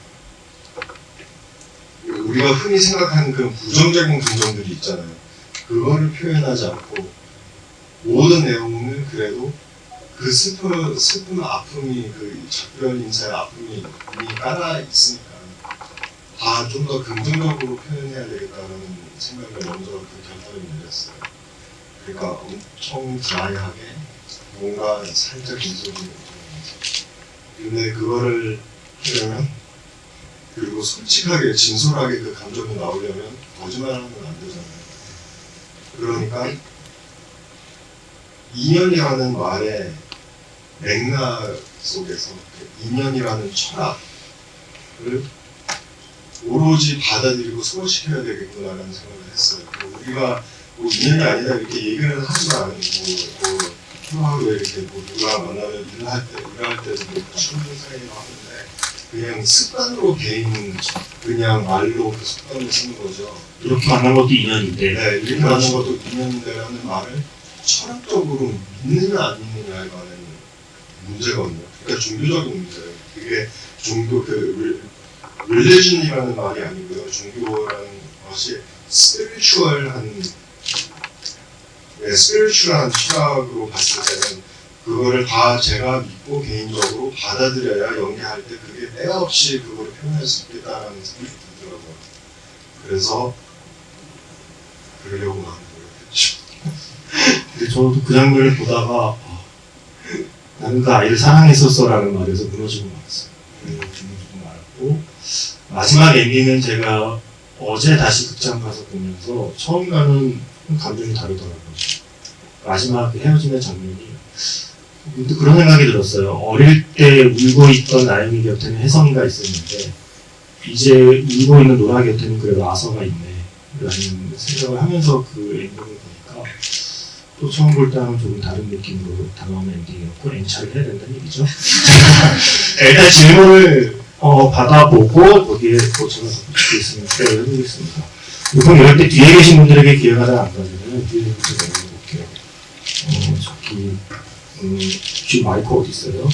우리가 흔히 생각하는 그런 부정적인 감정들이 있잖아요. 그거를 표현하지 않고 모든 내용을 그래도 그 슬픈 아픔이 그 작별 인사의 아픔이 이미 깔아 있으니까 다 좀 더 긍정적으로 표현해야 되겠다는 생각을 먼저 그 결단을 내렸어요. 그러니까 엄청 드라이하게 뭔가 살짝 미소를 근데 그거를 하려면 그리고 솔직하게 진솔하게 그 감정이 나오려면 거짓말하면 안 되잖아요. 그러니까 인연이라는 말의 맥락 속에서 인연이라는 철학을 오로지 받아들이고 소화시켜야 되겠구나라는 생각을 했어요. 우리가 뭐 인연이 아니다 이렇게 얘기를 하지만 뭐 왜 이렇게 뭐 누가 만나면 일할 때도 뭐 추운 사이라고 하는데 그냥 습관으로 배인 그냥 말로 그 습관을 쓰는 거죠. 이렇게 만난 것도 인연인데. 네, 이렇게 만난 것도 인연인데라는 말을 철학적으로 믿느냐 안 믿느냐에 관한 문제거든요. 그러니까 종교적인 문제예요. 그게 종교 릴리전이라는 말이 아니고요. 종교라는 것이 스피리추얼한 철학으로 봤을 때는 그거를 다 제가 믿고 개인적으로 받아들여야 연기할 때 그게 때가 없이 그거를 표현할 수 있겠다라는 생각이 들더라고요. 그래서 그러려고 많이 노력했죠. 근데 저도 그 장면을 보다가 나는 그 아이를 사랑했었어라는 말에서 무너지고 말았어요. 무너지고 말았고 마지막 엔딩은 제가 어제 다시 극장 가서 보면서 처음과는 감정이 다르더라고요. 마지막 헤어지는 장면이 근데 그런 생각이 들었어요. 어릴 때 울고 있던 나영이 곁에는 혜성이가 있었는데 이제 울고 있는 노라 곁에는 그래도 아서가 있네 라는 생각을 하면서 그 엔딩을 보니까 또 처음 볼 때와는 조금 다른 느낌으로 다가오는 엔딩이었고 엔차를 해야 된다는 얘기죠. 일단 질문을 받아보고 거기에 또 제가 덧붙일 수 있으면 대화를 해보겠습니다. 보통 이럴 때 뒤에 계신 분들에게 기회가 잘 안 가잖아요. 뒤에 계신 분들 내려볼게요. 지금 마이크 어디 있어요?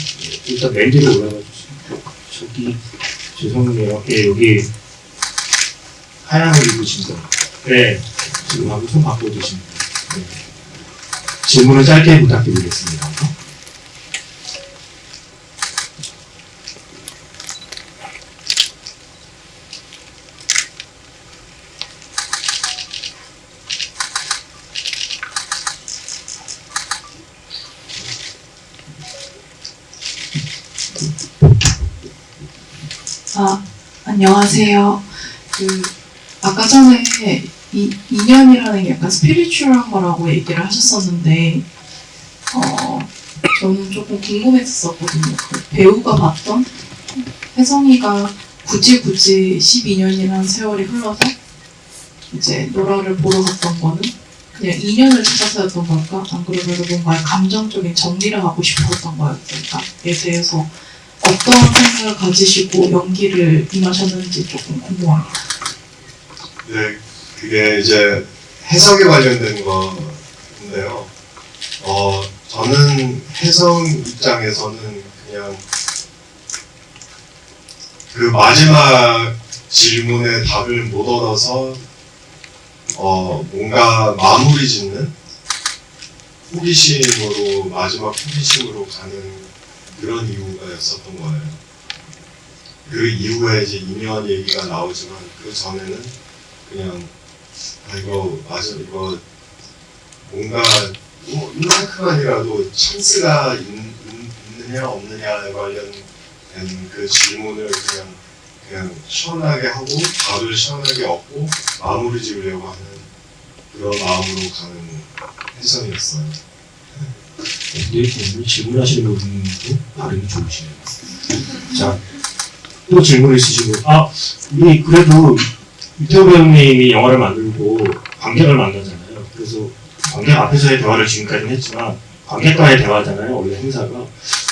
일단 맨 뒤로 올라가 주시고 저기 죄송해요. 여기 하얀 옷 입으신 분. 네, 지금 하고 손 바꿔주시면 돼요. 네. 질문을 짧게 부탁드리겠습니다. 안녕하세요. 아까 전에 인연이라는 게 약간 스피리추얼한 거라고 얘기를 하셨었는데, 저는 조금 궁금했었거든요. 그 배우가 봤던 혜성이가 굳이 12년이라는 세월이 흘러서 이제 노라를 보러 갔던 거는 그냥 인연을 찾아서였던 걸까? 안 그러면 뭔가 감정적인 정리를 하고 싶었던 거였을까?에 대해서 어떤 생각을 가지시고 연기를 임하셨는지 조금 궁금합니다. 네, 그게 이제 해석에 관련된 건데요. 저는 해석 입장에서는 그냥 그 마지막 질문에 답을 못 얻어서 뭔가 마무리 짓는 호기심으로 마지막 호기심으로 가는 그런 이유가였었던 거예요. 그 이후에 이제 인연 얘기가 나오지만 그 전에는 그냥 이거 뭔가 이만큼만이라도 찬스가 있느냐 없느냐에 관련된 그 질문을 그냥 시원하게 하고 답을 시원하게 얻고 마무리 지으려고 하는 그런 마음으로 가는 해석이었어요. 근데 질문하시는 분도 발음이 좋으시네요. 자, 또 질문 있으시고, 우리 그래도 유태호 배우님이 영화를 만들고 관객을 만나잖아요. 그래서 관객 앞에서의 대화를 지금까지는 했지만 관객과의 대화잖아요. 원래 행사가.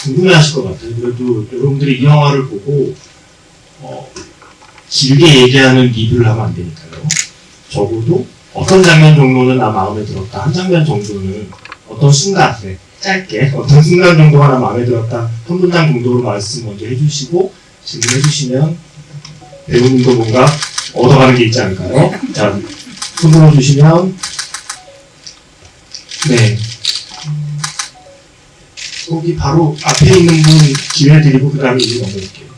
궁금해하실 것 같아요. 그래도 여러분들이 이 영화를 보고 길게 얘기하는 리뷰를 하면 안 되니까요. 적어도 어떤 장면 정도는 나 마음에 들었다. 한 장면 정도는 어떤 순간, 짧게 어떤 순간 정도가 나 마음에 들었다. 한 문장 정도로 말씀 먼저 해주시고 질문해 주시면 배우님도 뭔가 얻어가는 게 있지 않을까요? 자, 손 들어주시면 네. 거기 바로 앞에 있는 분 기회 드리고 그 다음에 이제 넘어갈게요.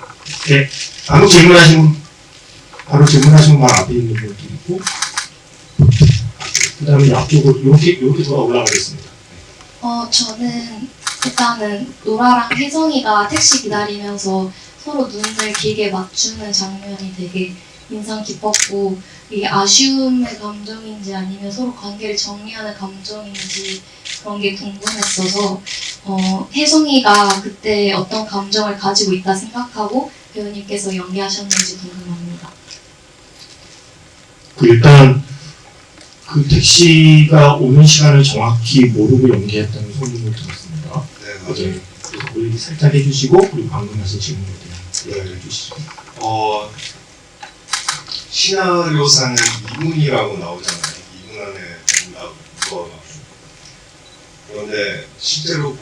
네. 바로 질문하시면 바로 앞에 있는 분 드리고 그 다음에 앞쪽으로 이렇게 돌아 올라가겠습니다. 저는 일단은 노라랑 혜성이가 택시 기다리면서 서로 눈을 길게 맞추는 장면이 되게 인상 깊었고, 이게 아쉬움의 감정인지 아니면 서로 관계를 정리하는 감정인지 그런 게 궁금했어서 혜성이가 그때 어떤 감정을 가지고 있다 생각하고 배우님께서 연기하셨는지 궁금합니다. 일단 그 택시가 오는 시간을 정확히 모르고 연기했다는 소문을 들었습니다. 네, 네. 맞아요. 그래서 그 얘기 살짝 해주시고 그리고 방금 하신 질문에 대한 이야기를 해주시죠. 시나리오상은 2분이라고 나오잖아요. 2분 안에 나오고. 그런데 실제로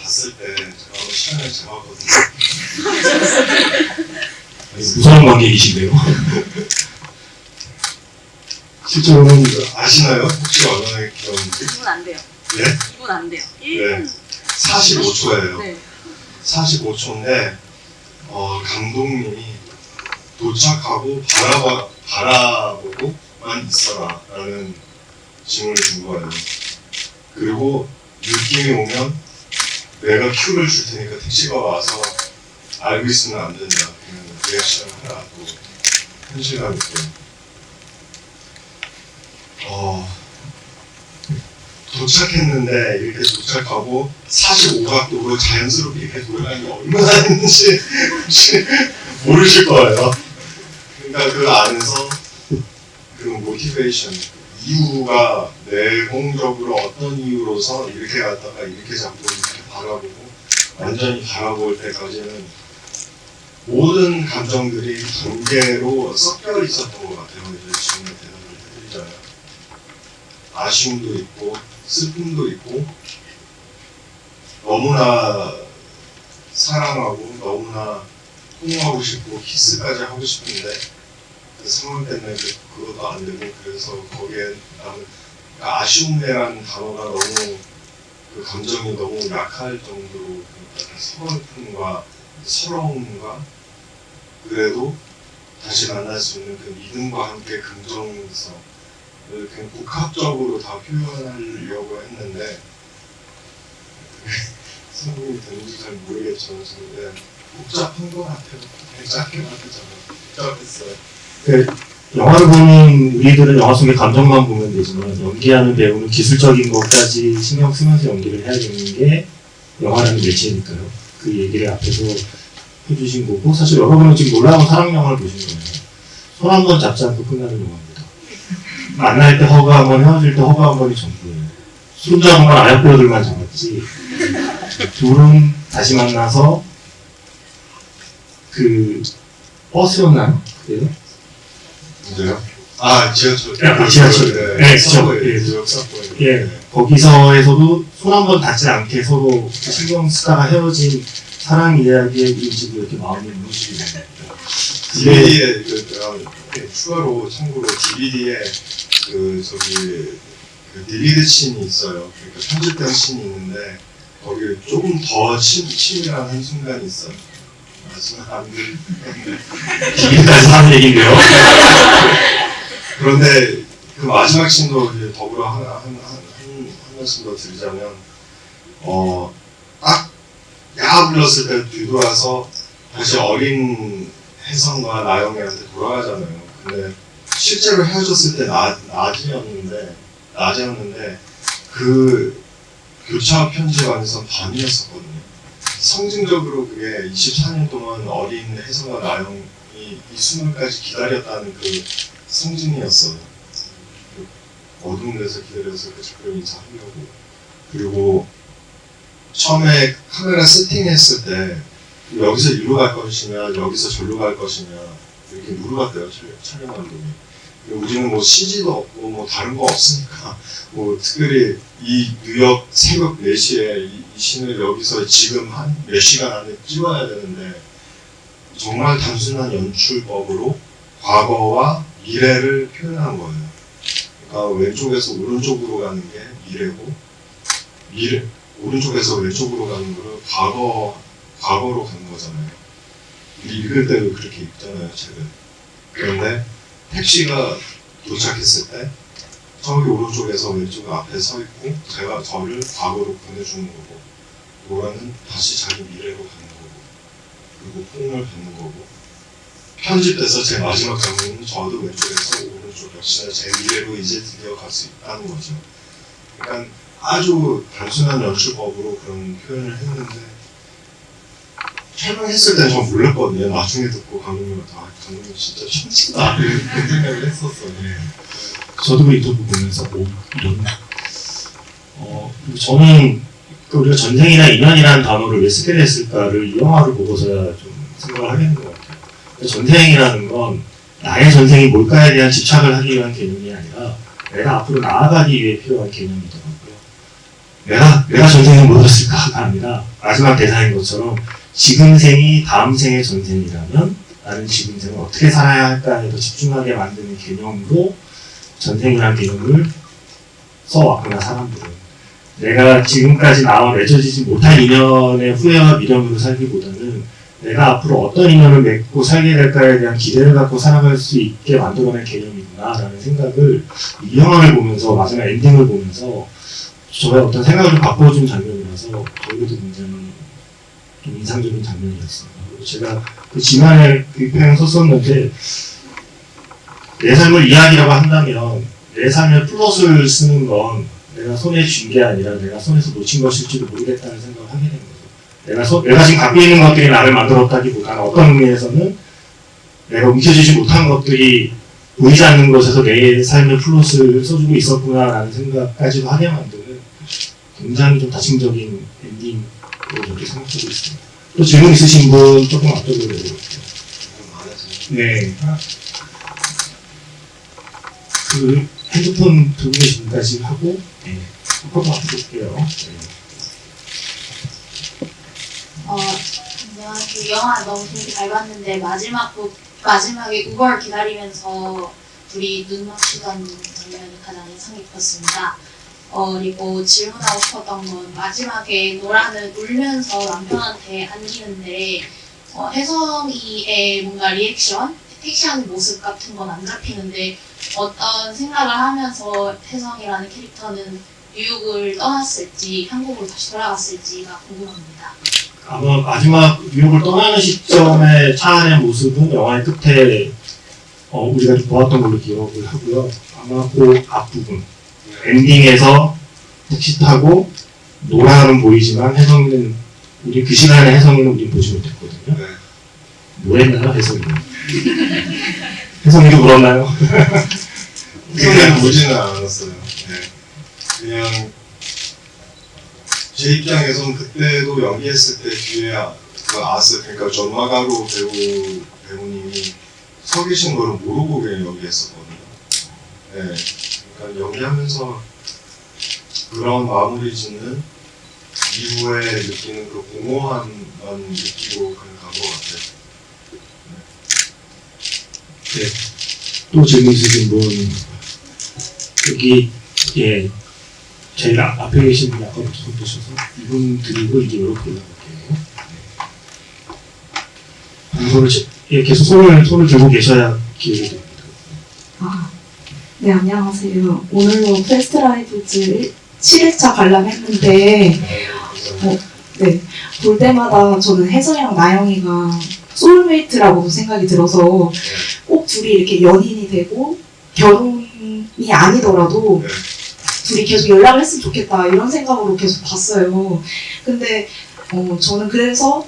봤을 때 제가 한번 시간을 재봤거든요. 무서운 관객이신데요. 실제로는 아시나요? 혹시 얼마나 길었는지? 2분 안 돼요. 네? 2분 안 돼요. 1분. 45초예요. 네. 45초인데 감독님이 도착하고 바라보고만 있어라 라는 질문을 준 거예요. 그리고 느낌이 오면 내가 큐를 줄 테니까 택시가 와서 알고 있으면 안 된다. 그냥 리액션을 하라. 또 현실감 있게. 도착했는데 이렇게 도착하고 45각도로 자연스럽게 이렇게 돌아가는 게 얼마나 했는지 혹시 모르실 거예요. 그러니까 그 안에서 그 모티베이션, 이유가 내공적으로 어떤 이유로서 이렇게 갔다가 이렇게 잡고 이렇게 바라보고 완전히 바라볼 때까지는 모든 감정들이 관계로 섞여 있었던 것 같아요. 이제 지금 대답을 해드리자면 아쉬움도 있고 슬픔도 있고 너무나 사랑하고 너무나 통화하고 싶고 키스까지 하고 싶은데 그 상황 때문에 그것도 안 되고 그래서 거기에 남은 그러니까 아쉬움이라는 단어가 너무 그 감정이 너무 약할 정도로 서글픔과 서러움과 그래도 다시 만날 수 있는 그 믿음과 함께 긍정성 그냥 복합적으로 다 표현하려고 했는데 성공이 되는지 잘 모르겠지만 근데 복잡한 것 같아요. 그냥 짧게 말하자면 복잡했어요. 그 영화를 보는 우리들은 영화 속의 감정만 보면 되지만 연기하는 배우는 기술적인 것까지 신경 쓰면서 연기를 해야 되는 게 영화라는 매체니까요. 그 얘기를 앞에서 해주신 거고 사실 여러분은 지금 놀라운 사랑 영화를 보신 거예요. 손 한 번 잡지 않고 끝나는 영화입니다. 만날 때 허가 한 번, 헤어질 때 허가 한 번이 전부예요. 손 잡은 건 아역배우들만 잡았지. 둘은 다시 만나서 그 버스였나요? 그래요? 문제요? 아, 지하철. 지하철. 네, 그쵸. 서버에, 예. 지역 서버에. 예, 거기서에서도 손 한 번 닿지 않게 서로 신경 쓰다가 헤어진 사랑 이야기의 인식이 이렇게 마음이 무너지게 됩니다. DVD에 추가로 참고로 DVD에 그 딜리드 씬이 있어요. 그러니까 편집된 씬이 있는데 거기 조금 더 치밀한 한 순간이 있어요. 하지만 안 돼. 기기까지 하는 얘기인데요. 그런데 그 마지막 씬도 이제 더불어 한 말씀 더 드리자면 딱 야 불렀을 때 뒤돌아서 다시 어린 혜성과 나영이한테 돌아가잖아요. 근데 실제로 헤어졌을 때 낮이었는데 그 교차 편집안에서 밤이었었거든요. 상징적으로 그게 24년 동안 어린 혜성과 나영이 이 순간까지 기다렸다는 그 상징이었어요. 어두운 데서 기다려서 그 작별 인사하려고. 그리고 처음에 카메라 세팅했을 때 여기서 이리로 갈 것이냐 여기서 절로 갈 것이냐 이렇게 물어봤대요. 촬영 감독이. 우리는 뭐 CG도 없고 뭐 다른 거 없으니까 뭐 특별히 이 뉴욕 새벽 4시에 이 씬을 여기서 지금 한 몇 시간 안에 찍어야 되는데 정말 단순한 연출법으로 과거와 미래를 표현한 거예요. 그러니까 왼쪽에서 오른쪽으로 가는 게 미래고 오른쪽에서 왼쪽으로 가는 거를 과거로 가는 거잖아요. 우리 읽을 때도 그렇게 읽잖아요, 책을. 그런데 택시가 도착했을 때 저기 오른쪽에서 왼쪽 앞에 서 있고 제가 저를 과거로 보내주는 거고 노라는 다시 자기 미래로 가는 거고 그리고 폭을 받는 거고 편집돼서 제 마지막 장면은 저도 왼쪽에서 오른쪽 역시나 제 미래로 이제 드디어 갈 수 있다는 거죠. 그러니까 아주 단순한 연출법으로 그런 표현을 했는데 촬영했을 때는 전 몰랐거든요. 나중에 듣고 감독님한테 감독님 진짜 천치다 이런 생각을 했었어요. 저도 그 인터뷰 보면서 이런 저는 우리가 전생이나 인연이라는 단어를 왜 쓰게 됐을까를 이 영화를 보고서야 좀 생각을 하게 된 것 같아요. 전생이라는 건 나의 전생이 뭘까에 대한 집착을 하기 위한 개념이 아니라 내가 앞으로 나아가기 위해 필요한 개념이더라고요. 내가 전생에 뭐였을까가 아니라 마지막 대사인 것처럼 지금 생이 다음 생의 전생이라면 나는 지금 생을 어떻게 살아야 할까에 더 집중하게 만드는 개념으로 전생이라는 개념을 써왔구나, 사람들은. 내가 지금까지 나와 맺어지지 못한 인연의 후회와 미련으로 살기보다는 내가 앞으로 어떤 인연을 맺고 살게 될까에 대한 기대를 갖고 살아갈 수 있게 만들어낸 개념이구나라는 생각을 이 영화를 보면서 마지막 엔딩을 보면서 저의 어떤 생각을 좀 바꿔준 장면이라서 저에게도 굉장히 좀 인상적인 장면이었습니다. 그리고 제가 그 지난해 그 표현 썼었는데 내 삶을 이야기라고 한다면 내 삶의 플롯을 쓰는 건 내가 손에 쥔 게 아니라 내가 손에서 놓친 것일지도 모르겠다는 생각을 하게 된 거죠. 내가 지금 갖고 있는 것들이 나를 만들었다기보다는 어떤 의미에서는 내가 움켜쥐지 못한 것들이 보이지 않는 곳에서 내 삶의 플롯을 써주고 있었구나라는 생각까지도 하게 만드는 굉장히 좀 다층적인 엔딩으로 저렇게 생각하고 있습니다. 또 질문 있으신 분 조금 앞쪽으로 내려볼게요. 네. 그 핸드폰 들고 계신 분까지 하고 조금 앞으로 볼게요. 그 영화 너무 재밌게 잘 봤는데 마지막에 우걸 기다리면서 둘이 눈 맞추던 장면이 가장 인상 깊었습니다. 그리고 질문하고 싶었던 건 마지막에 노라는 울면서 남편한테 안기는데 혜성이의 뭔가 리액션, 택시하는 모습 같은 건 안 잡히는데 어떤 생각을 하면서 혜성이라는 캐릭터는 뉴욕을 떠났을지 한국으로 다시 돌아갔을지가 궁금합니다. 아마 마지막 뉴욕을 떠나는 시점의 차 안의 모습은 영화의 끝에 우리가 보았던 걸로 기억을 하고요. 아마 그 앞부분 엔딩에서 택시 타고 노라는 보이지만 혜성이는 우리 그 시간에 혜성이는 우리 보지 못했거든요. 네. 뭐 했나요, 혜성이는? 혜성이도 울었나요? 그냥 보지는 않았어요. 네. 그냥 제 입장에선 그때도 연기했을 때 뒤에 그 아스 그러니까 존 마가로 배우님이 서 계신 거를 모르고 그냥 연기했었거든요. 네. 그러니까 연기하면서 그런 마무리 짓는 이후에 느끼는 그 공허함만 느끼고 그냥 간 것 같아요. 네. 또 질문 있으신 분, 여기, 예, 제일 앞에 계신 분이 아까부터 손 드셔서 이분 드리고 이제 이렇게 올라갈게요. 예, 계속 손을 들고 계셔야 기회가 됩니다. 네, 안녕하세요. 오늘로 패스트라이브즈 7회차 관람했는데, 네, 볼 때마다 저는 혜성이랑 나영이가 소울메이트라고 생각이 들어서 꼭 둘이 이렇게 연인이 되고 결혼이 아니더라도 둘이 계속 연락을 했으면 좋겠다 이런 생각으로 계속 봤어요. 근데 저는 그래서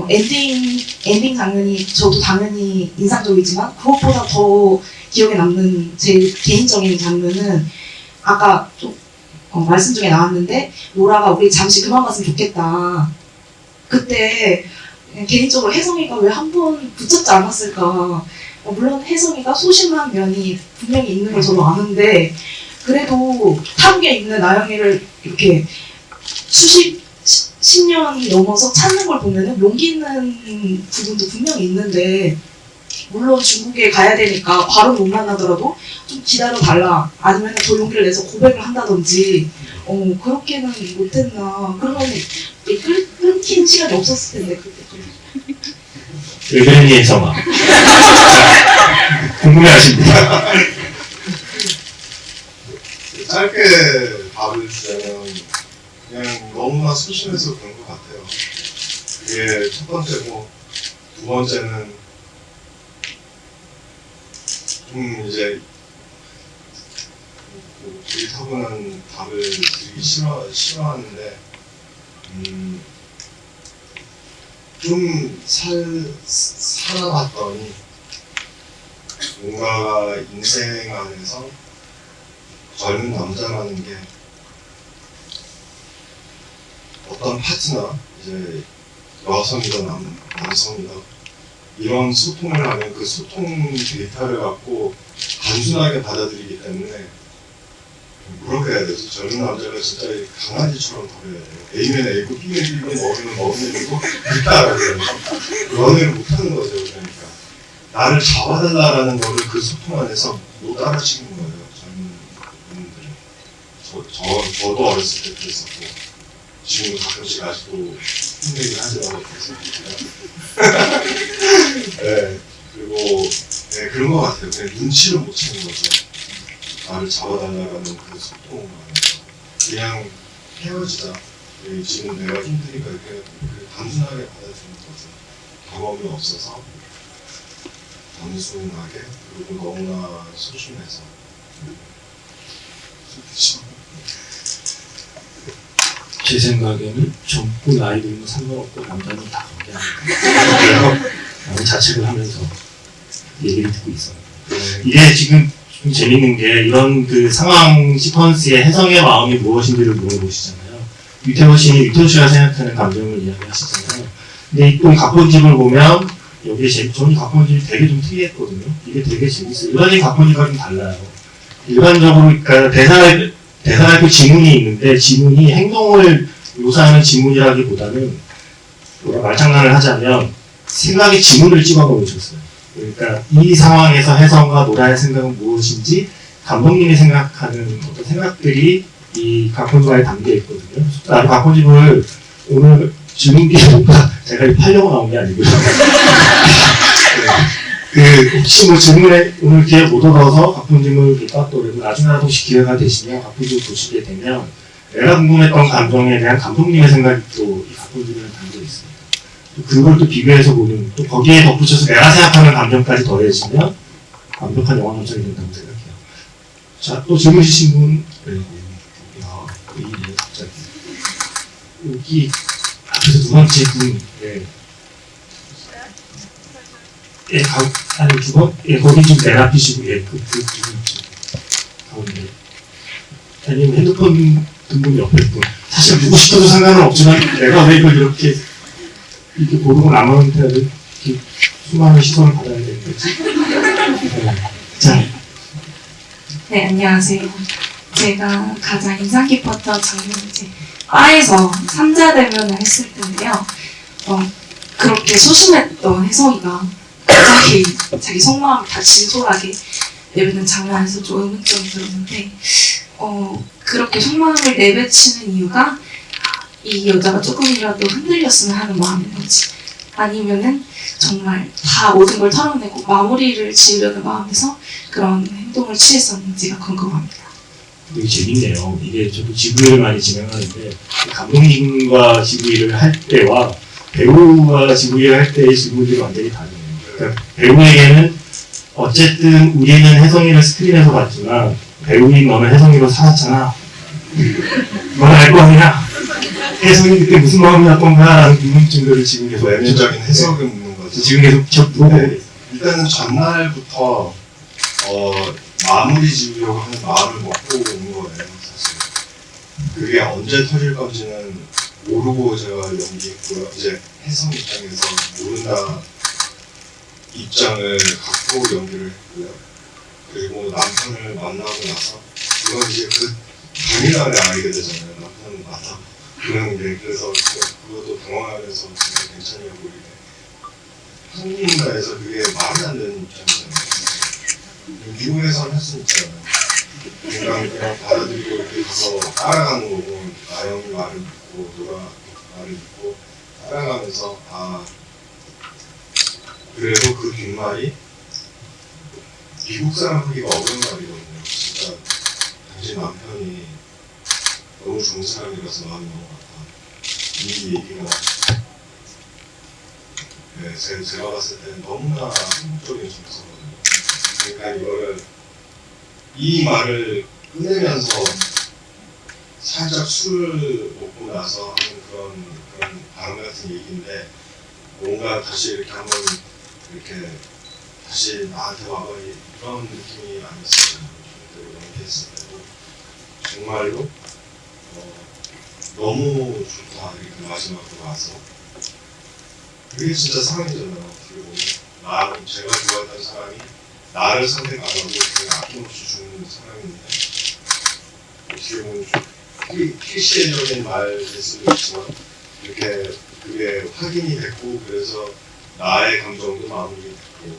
엔딩 장면이 저도 당연히 인상적이지만 그것보다 더 기억에 남는 제 개인적인 장면은 아까 좀 말씀 중에 나왔는데 노라가 우리 잠시 그만 갔으면 좋겠다. 그때 개인적으로 혜성이가 왜 한 번 붙잡지 않았을까. 물론 혜성이가 소심한 면이 분명히 있는 걸 저도 아는데 그래도 타국에 있는 나영이를 이렇게 수십 10년이 넘어서 찾는 걸 보면은 용기 있는 부분도 분명히 있는데 물론 중국에 가야 되니까 바로 못 만나더라도 좀 기다려 달라 아니면 더 용기를 내서 고백을 한다든지 그렇게는 못했나 그러면 끊긴 시간이 없었을 텐데 그때 왜 그랬니, 혜성아? 궁금해하십니다. 짧게 답을 주자면 그냥 너무나 소심해서 그런 것 같아요. 그게 첫 번째고 두 번째는 좀 이제 되게 타고난 답을 드리기 싫어하는데 좀 살아봤더니 뭔가 인생 안에서 젊은 남자라는 게 어떤 파트너, 이제 여성이든 남성이든 이런 소통을 하면 그 소통 데이터를 갖고 단순하게 받아들이기 때문에 뭐라고 해야 되지? 젊은 남자가 진짜 강아지처럼 다뤄야 돼요. A면 A고 B면 B고 먹으면 B고 그렇다 연애를 못하는 거죠. 그러니까 나를 잡아달라라는 거를 그 소통 안에서 못 알아채는 거예요. 젊은 분들은 저도 어렸을 때 그랬었고 지금도 가끔씩 아직도 힘들긴 하지만 네, 그리고 네, 그런 것 같아요. 그냥 눈치를 못 채는 거죠. 나를 잡아달라는 그 소통 안에서 그냥 헤어지자. 지금 내가 힘드니까 이렇게 단순하게 받아주는 거죠. 경험이 없어서 단순하게 그리고 너무나 소심해서 제 생각에는 젊고 나이 들면 상관없고 남자는 다 그렇게 합니다. 그래서 자책을 하면서 얘기를 듣고 있어요. 이게 지금 좀 재밌는 게 이런 그 상황 시퀀스의 혜성의 마음이 무엇인지를 물어보시잖아요. 유태호 씨가 생각하는 감정을 이야기하시잖아요. 근데 또 각본집을 보면 여기에 저는 각본집이 되게 좀 특이했거든요. 이게 되게 재밌어요. 일반적인 각본집과 좀 달라요. 일반적으로 그러니까 대사에 또 지문이 있는데 지문이 행동을 묘사하는 지문이라기보다는 말장난을 하자면 생각의 지문을 찍어 놓으셨어요. 그러니까 이 상황에서 혜성과 노라의 생각은 무엇인지 감독님이 생각하는 어떤 생각들이 이 각본집에 담겨 있거든요. 나도 각본집을 오늘 질문기니까 제가 팔려고 나온 게 아니고요. 혹시 뭐 질문에 오늘 기회 못 얻어서 각본집을 또 나중에라도 혹시 기회가 되시면 각본집을 보시게 되면 내가 궁금했던 감정에 대한 감독님의 생각이 또 이 각본집에 담겨 있어요. 또 그걸 또 비교해서 보는, 또 거기에 덧붙여서 내가 생각하는 감정까지 더해지면 완벽한 영화 전작이 된다고 생각해요. 자, 또 질문 주신 분, 네. 야, 왜 이래, 갑자기. 여기 앞에서 두 번째 분, 네. 예, 아니, 두 번? 예, 거기 좀 내놔주시고, 예, 두 분쯤. 가운데. 아니면 핸드폰 든 분 옆에 분. 사실 누구 시켜도 상관은 없지만, 내가 왜 이걸 이렇게 고르고 남한테 이렇게 수많은 시선을 받아야 되는 거지? 네. 자, 네, 안녕하세요. 제가 가장 인상 깊었던 장면이 이제 바에서 삼자대면을 했을 텐데요. 그렇게 소심했던 혜성이가 갑자기 자기 속마음을 다 진솔하게 내뱉는 장면에서 좀 의문점이 들었는데, 그렇게 속마음을 내뱉치는 이유가 이 여자가 조금이라도 흔들렸으면 하는 마음인 건지, 아니면은 정말 다 모든 걸 털어내고 마무리를 지으려는 마음에서 그런 행동을 취했었는지가 궁금합니다. 되게 재밌네요. 이게 저도 GV를 많이 진행하는데, 감독님과 GV를 할 때와 배우와 GV를 할 때의 질문들이 완전히 다르네요. 그러니까 배우에게는 어쨌든 우리는 혜성이를 스크린에서 봤지만, 배우인 너는 혜성이로 살았잖아. 너는 알 거 아니야? 혜성이 그때 무슨 마음이었던가 라는 궁금증들을 지금 계속 외면적인 해석은 있는 거죠. 지금 계속 접보고 일단은 전날부터 마무리 지으려고 하는 마음을 먹고 온 거예요, 사실. 그게 언제 터질 건지는 모르고 제가 연기했고요. 이제 혜성 입장에서 모른다 입장을 갖고 연기를 했고요. 그리고 남편을 만나고 나서 이건 이제 그 당일날에 알게 되잖아요. 남편을 만나고. 그냥 이제 그래서 그것도 당황하면서 진짜 괜찮냐고 이렇게 한국인가에서 그게 말이 안 되는 입장이잖아요. 미국에서는 할 수 있잖아요. 그냥 받아들이고 이렇게 가서 따라가는 거고, 나영이 말을 듣고 노라 말을 듣고 따라가면서 그래도 그 뒷말이 미국 사람 하기가 어려운 말이거든요. 진짜 당신 남편이 너무 좋은 사람이라서 마음이 너무 아파. 이 얘기가 제가 봤을 때 너무나 한국적인 정서거든요. 그러니까 이 말을 끝내면서 살짝 술을 먹고 나서 하는 그런 발언 같은 얘기인데, 뭔가 다시 이렇게 한번 이렇게 다시 나한테 와봐 이런 느낌이 아니었어요. 연기했을 때도 정말로 너무 좋다 이렇게 마지막으로 와서 그게 진짜 사랑이잖아요. 그리고 제가 좋아했던 사람이 나를 선택 안 하고 그냥 아낌없이 주는 사람인데, 어떻게 보면 좀 클리셰적인 말일 수도 있지만 이렇게 그게 확인이 됐고, 그래서 나의 감정도 마무리됐고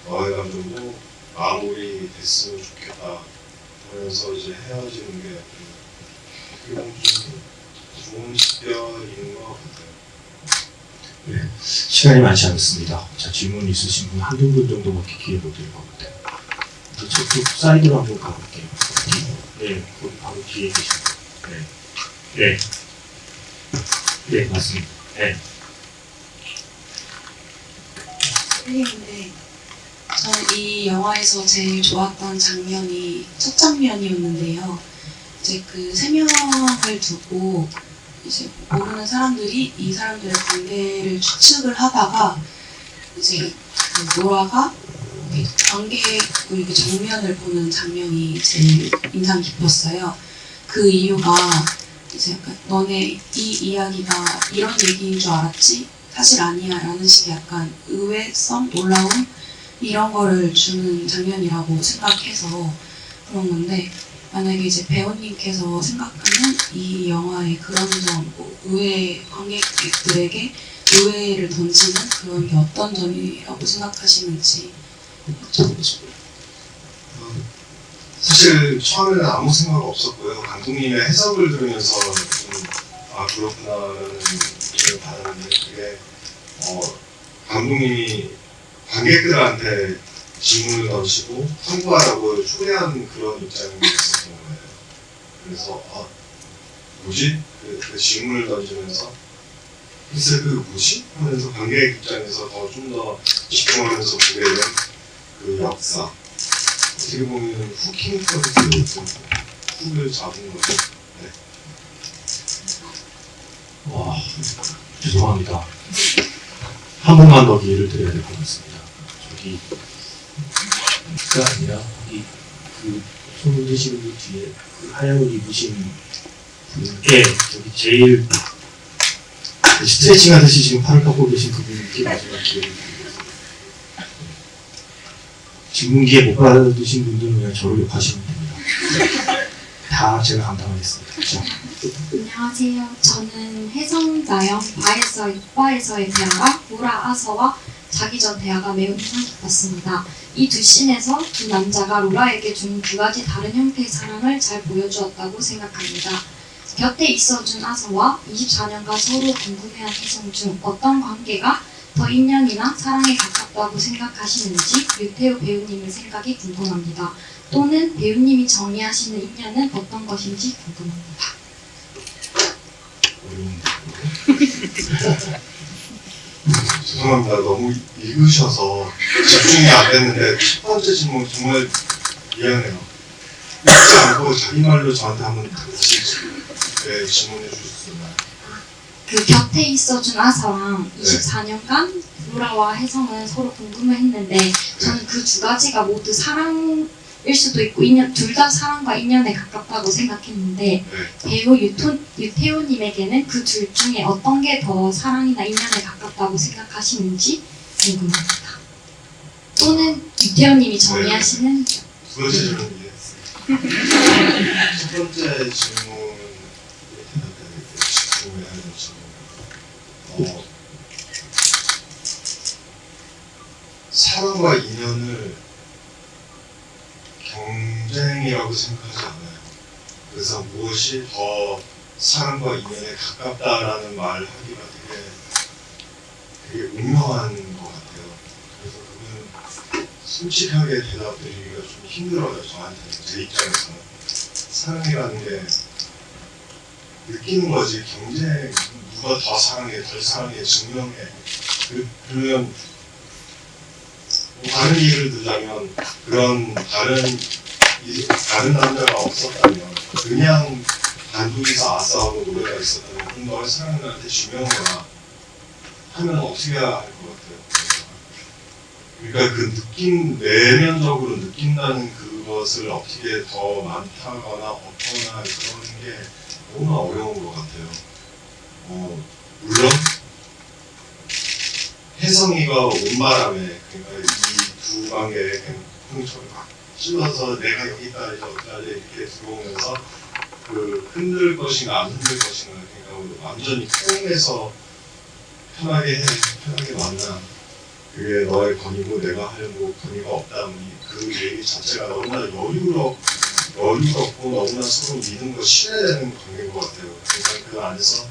너의 감정도 마무리 됐으면 좋겠다 하면서 이제 헤어지는 게 어떻게 보면 좀 좋은 식별인 것 같아요. 네, 시간이 많지 않습니다. 자, 질문 있으신 분 한두 분 정도밖에 기회 못 드릴 것 같아요. 저쪽 사이드로 한번 가볼게요. 네, 거기 바로 뒤에 계신 분. 네. 네, 맞습니다. 네. 선생님인데, 저는 이 영화에서 제일 좋았던 장면이 첫 장면이었는데요. 이제 그 세 명을 두고 이제 모르는 사람들이 이 사람들의 관계를 추측을 하다가 이제 그 노라가 관객을 이렇게 정면을 보는 장면이 제일 인상 깊었어요. 그 이유가 이제 약간 너네 이 이야기가 이런 얘기인 줄 알았지? 사실 아니야 라는 식의 약간 의외성, 놀라움 이런 거를 주는 장면이라고 생각해서 그런 건데, 만약에 이제 배우님께서 생각하는 이 영화의 그런 점, 의외 관객들에게 의외를 던지는 그런 게 어떤 점이라고 생각하시는지 여쭤보고 싶어요. 사실 처음에는 아무 생각 없었고요. 감독님의 해석을 들으면서 좀 그렇구나라는 느낌을 받았는데, 그게 감독님이 관객들한테 질문을 던지고 참고하라고 초대하는 그런 입장이 있었던 거예요. 그래서 뭐지? 그 질문을 던지면서 글쎄 그 뭐지? 하면서 관객 입장에서 더 좀 더 집중하면서 보게 되는 그 역사 어떻게 보면 후킹 포인트 훅을 잡은 거죠. 와, 죄송합니다. 한 번만 더 기회를 드려야 될 것 같습니다. 저기가 아니라 그 손을 드시는 분 뒤에 그 하얀 옷 입으신 분께 저기 제일 스트레칭 하듯이 지금 팔을 꺾고 계신 그분께 마지막 기회를 드리겠습니다. 질문기에 못 받아주신 분들은 그냥 저를 욕하시면 됩니다. 다 제가 감당하겠습니다. 자. 안녕하세요. 저는 혜성자영 바에서의 대화가 로라 아서와 자기 전 대화가 매우 인상 깊었습니다. 이 두 씬에서 두 남자가 로라에게 준 두 가지 다른 형태의 사랑을 잘 보여주었다고 생각합니다. 곁에 있어준 아서와 24년간 서로 궁금해한 혜성 중 어떤 관계가 더 인연이나 사랑에 가깝다고 생각하시는지 유태우 배우님의 생각이 궁금합니다. 또는 배우님이 정의하시는 인연은 어떤 것인지 궁금합니다. 죄송합니다. 너무 읽으셔서 집중이 안 됐는데 첫 번째 질문 정말 미안해요. 읽지 않고 자기 말로 저한테 한번 다시 질문해 주셨어요. 그 곁에 있어준 아서랑 24년간 로라와 혜성은 서로 궁금해했는데 저는 그 두 가지가 모두 사랑일 수도 있고 둘 다 사랑과 인연에 가깝다고 생각했는데 배우 유태우님에게는 그 둘 중에 어떤 게 더 사랑이나 인연에 가깝다고 생각하시는지 궁금합니다. 또는 유태우님이 정의하시는 두 번째 질문 이해했어요. 첫 번째 질문에 집중해야 하는 질문. 사랑과 인연을 경쟁이라고 생각하지 않아요. 그래서 무엇이 더 사랑과 인연에 가깝다라는 말을 하기가 되게 오묘한 것 같아요. 그래서 그건 솔직하게 대답드리기가 좀 힘들어요. 저한테는 제 입장에서는 사랑이라는 게 느끼는 거지 경쟁 누가 더 사랑해 덜 사랑해 증명해 그러면 다른 얘기를 들자면 그런 다른 남자가 없었다면 그냥 단둘이서 아싸하고 노래가 있었다면 그럼 너의 사랑을 나한테 증명해라 하면 어떻게 해야 할 것 같아요. 그러니까 그 내면적으로 느낀다는 그것을 어떻게 더 많다거나 없거나 그런 게 너무 어려운 것 같아요. 물론 혜성이가 온바람에 그러니까 이 두 관계에 홍초를 막 찔러서 내가 여기까지 어디까지 이렇게 들어오면서 그 흔들 것인가 안 흔들 것인가 그러니까 완전히 포옹해서 편하게 만나 그게 너의 권위고 내가 할 뭐 권위가 없다 그 얘기 자체가 너무나 여유롭고 너무나 서로 믿음과 신뢰되는 관계인 것 같아요. 그러니까 그 안에서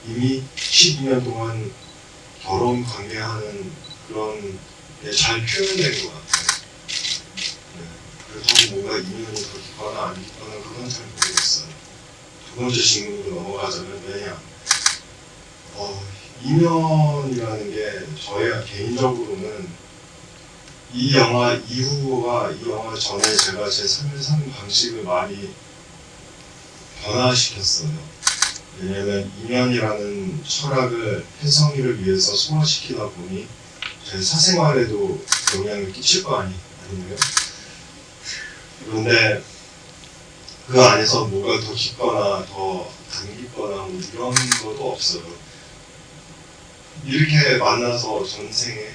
이미 12년 동안 결혼 관계하는 그런 게 잘 표현된 것 같아요. 그렇다고 뭔가 인연이 더 깊거나 안 깊거나 그건 잘 모르겠어요. 두 번째 질문으로 넘어가자면 왜냐 인연이라는 게 저희가 개인적으로는 이 영화 이후와 이 영화 전에 제가 제 삶을 사는 방식을 많이 변화시켰어요. 왜냐면 인연이라는 철학을 혜성이를 위해서 소화시키다 보니 제 사생활에도 영향을 끼칠 거 아니에요. 그런데 그 안에서 뭐가 더 깊거나 더 안 깊거나 뭐 이런 것도 없어요. 이렇게 만나서 전생에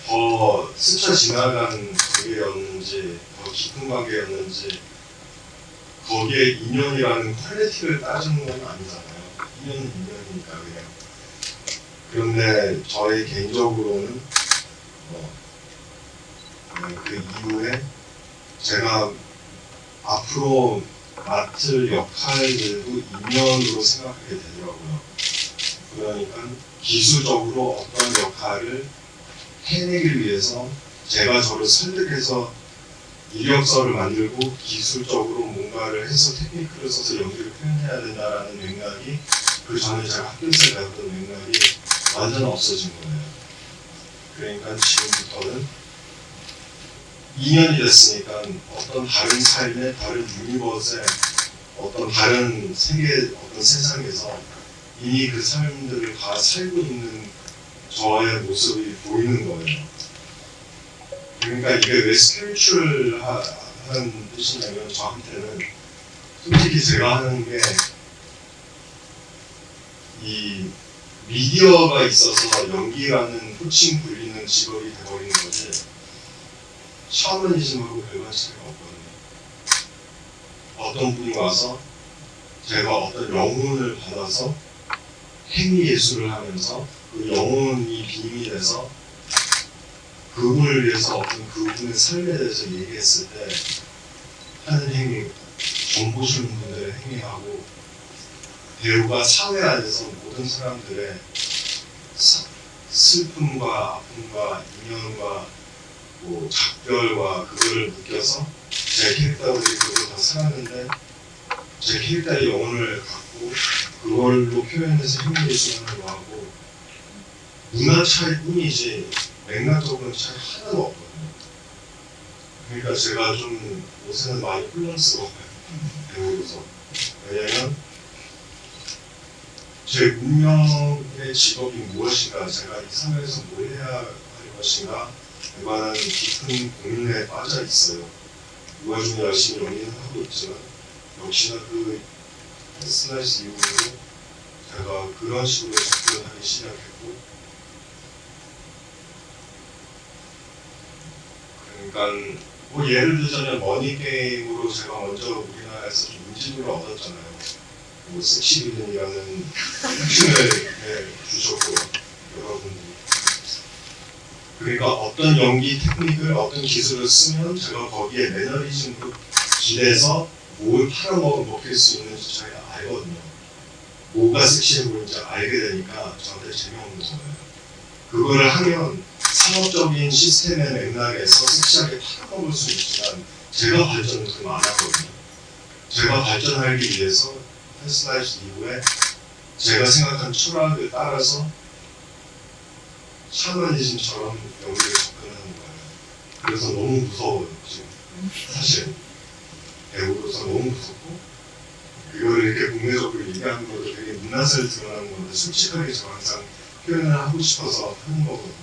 더 스쳐 지나간 관계였는지 더 깊은 관계였는지 거기에 인연이라는 퀄리티를 따지는 건 아니잖아요. 인연은 인연이니까 그냥. 그런데 저희 개인적으로는 그 이후에 제가 앞으로 맡을 역할들도 인연으로 생각하게 되더라고요. 그러니까 기술적으로 어떤 역할을 해내기 위해서 제가 저를 설득해서 이력서를 만들고 기술적으로 뭔가를 해서 테크니크를 써서 연기를 표현해야 된다라는 맥락이 그 전에 제가 학교에서 배웠던 맥락이 완전 없어진 거예요. 그러니까 지금부터는 2년이 됐으니까 어떤 다른 삶의 다른 유니버스의 어떤 다른 세계, 어떤 세상에서 이미 그 삶들을 다 살고 있는 저의 모습이 보이는 거예요. 그러니까 이게 왜 스피리추얼한 뜻이냐면 저한테는 솔직히 제가 하는 게 이 미디어가 있어서 연기라는 호칭 불리는 직업이 돼버리는 거지 샤머니즘하고 별반 차이가 없거든요. 어떤 분이 와서 제가 어떤 영혼을 받아서 행위 예술을 하면서 그 영혼이 빔이 돼서 그분을 위해서 어떤 그분의 삶에 대해서 얘기했을 때 하는 행위, 전 보시는 분들의 행위하고 배우가 사회 안에서 모든 사람들의 슬픔과 아픔과 인연과 뭐 작별과 그거를 느껴서 제 캐릭터들이 그걸 다 살았는데 제 캐릭터의 영혼을 갖고 그걸로 표현해서 행위 예술하는 거하고 문화 차이뿐이지 맥락적으로는 차이 하나도 없거든요. 그러니까 제가 좀 요새는 많이 혼란스러워요. 배우로서. 왜냐면 제 운명의 직업이 무엇인가, 제가 이 사회에서 뭘 해야 할 것인가 에 관한 깊은 고민에 빠져 있어요. 누가 좀 열심히 연기는 하고 있지만 역시나 그 슬라이스 이후로 제가 그런 식으로 접근하기 시작했고 그러니까 뭐 예를 들자면 머니게임으로 제가 먼저 우리나라에서 좀 인지도를 얻었잖아요. 뭐 섹시빌런이라는 칭을 주셨고 여러분들이 그러니까 어떤 연기 테크닉을 어떤 기술을 쓰면 제가 거기에 매너리즘으로 기대서 뭘 팔아먹을 수 있는지 저희가 알거든요. 뭐가 섹시해 보이는지 알게 되니까 저한테 재미없는 거예요. 그거를 하면 상업적인 시스템의 맥락에서 섹시하게 팔아먹을 수 있지만 제가 발전은 더 많았거든요. 제가 발전하기 위해서 헬스라이트 이후에 제가 생각한 철학을 따라서 샤머니즘처럼 연기를 접근하는 거예요. 그래서 너무 무서워요, 지금. 사실. 배우로서 너무 무섭고, 이거를 이렇게 국내적으로 얘기하는 것도 되게 문화사를 드러나는 건데, 솔직하게 저 항상 표현을 하고 싶어서 하는 거거든요.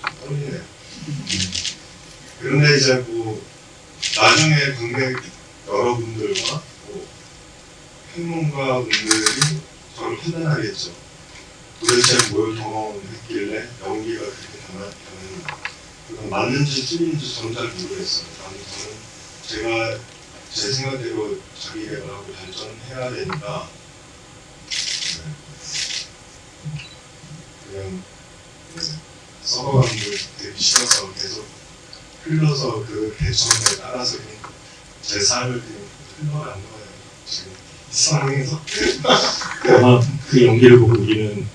좀 떨리네요. 그런데 이제 뭐, 나중에 관객 여러분들과 뭐, 평론가분들이 저를 판단하겠죠. 도대체 뭘 경험했길래 연기가 그렇게 변했는지 맞는지 틀린지 저는 잘 모르겠어요. 저는 제가 제 생각대로 자기 개발하고 발전해야 되니까 그냥 썩어가는 걸 되기 싫어서 계속 흘러서 그 대처에 따라서 그냥 제 삶을 그냥 흘러간 거예요. 지금 이 상황에서. 아마 그 연기를 보고 우리는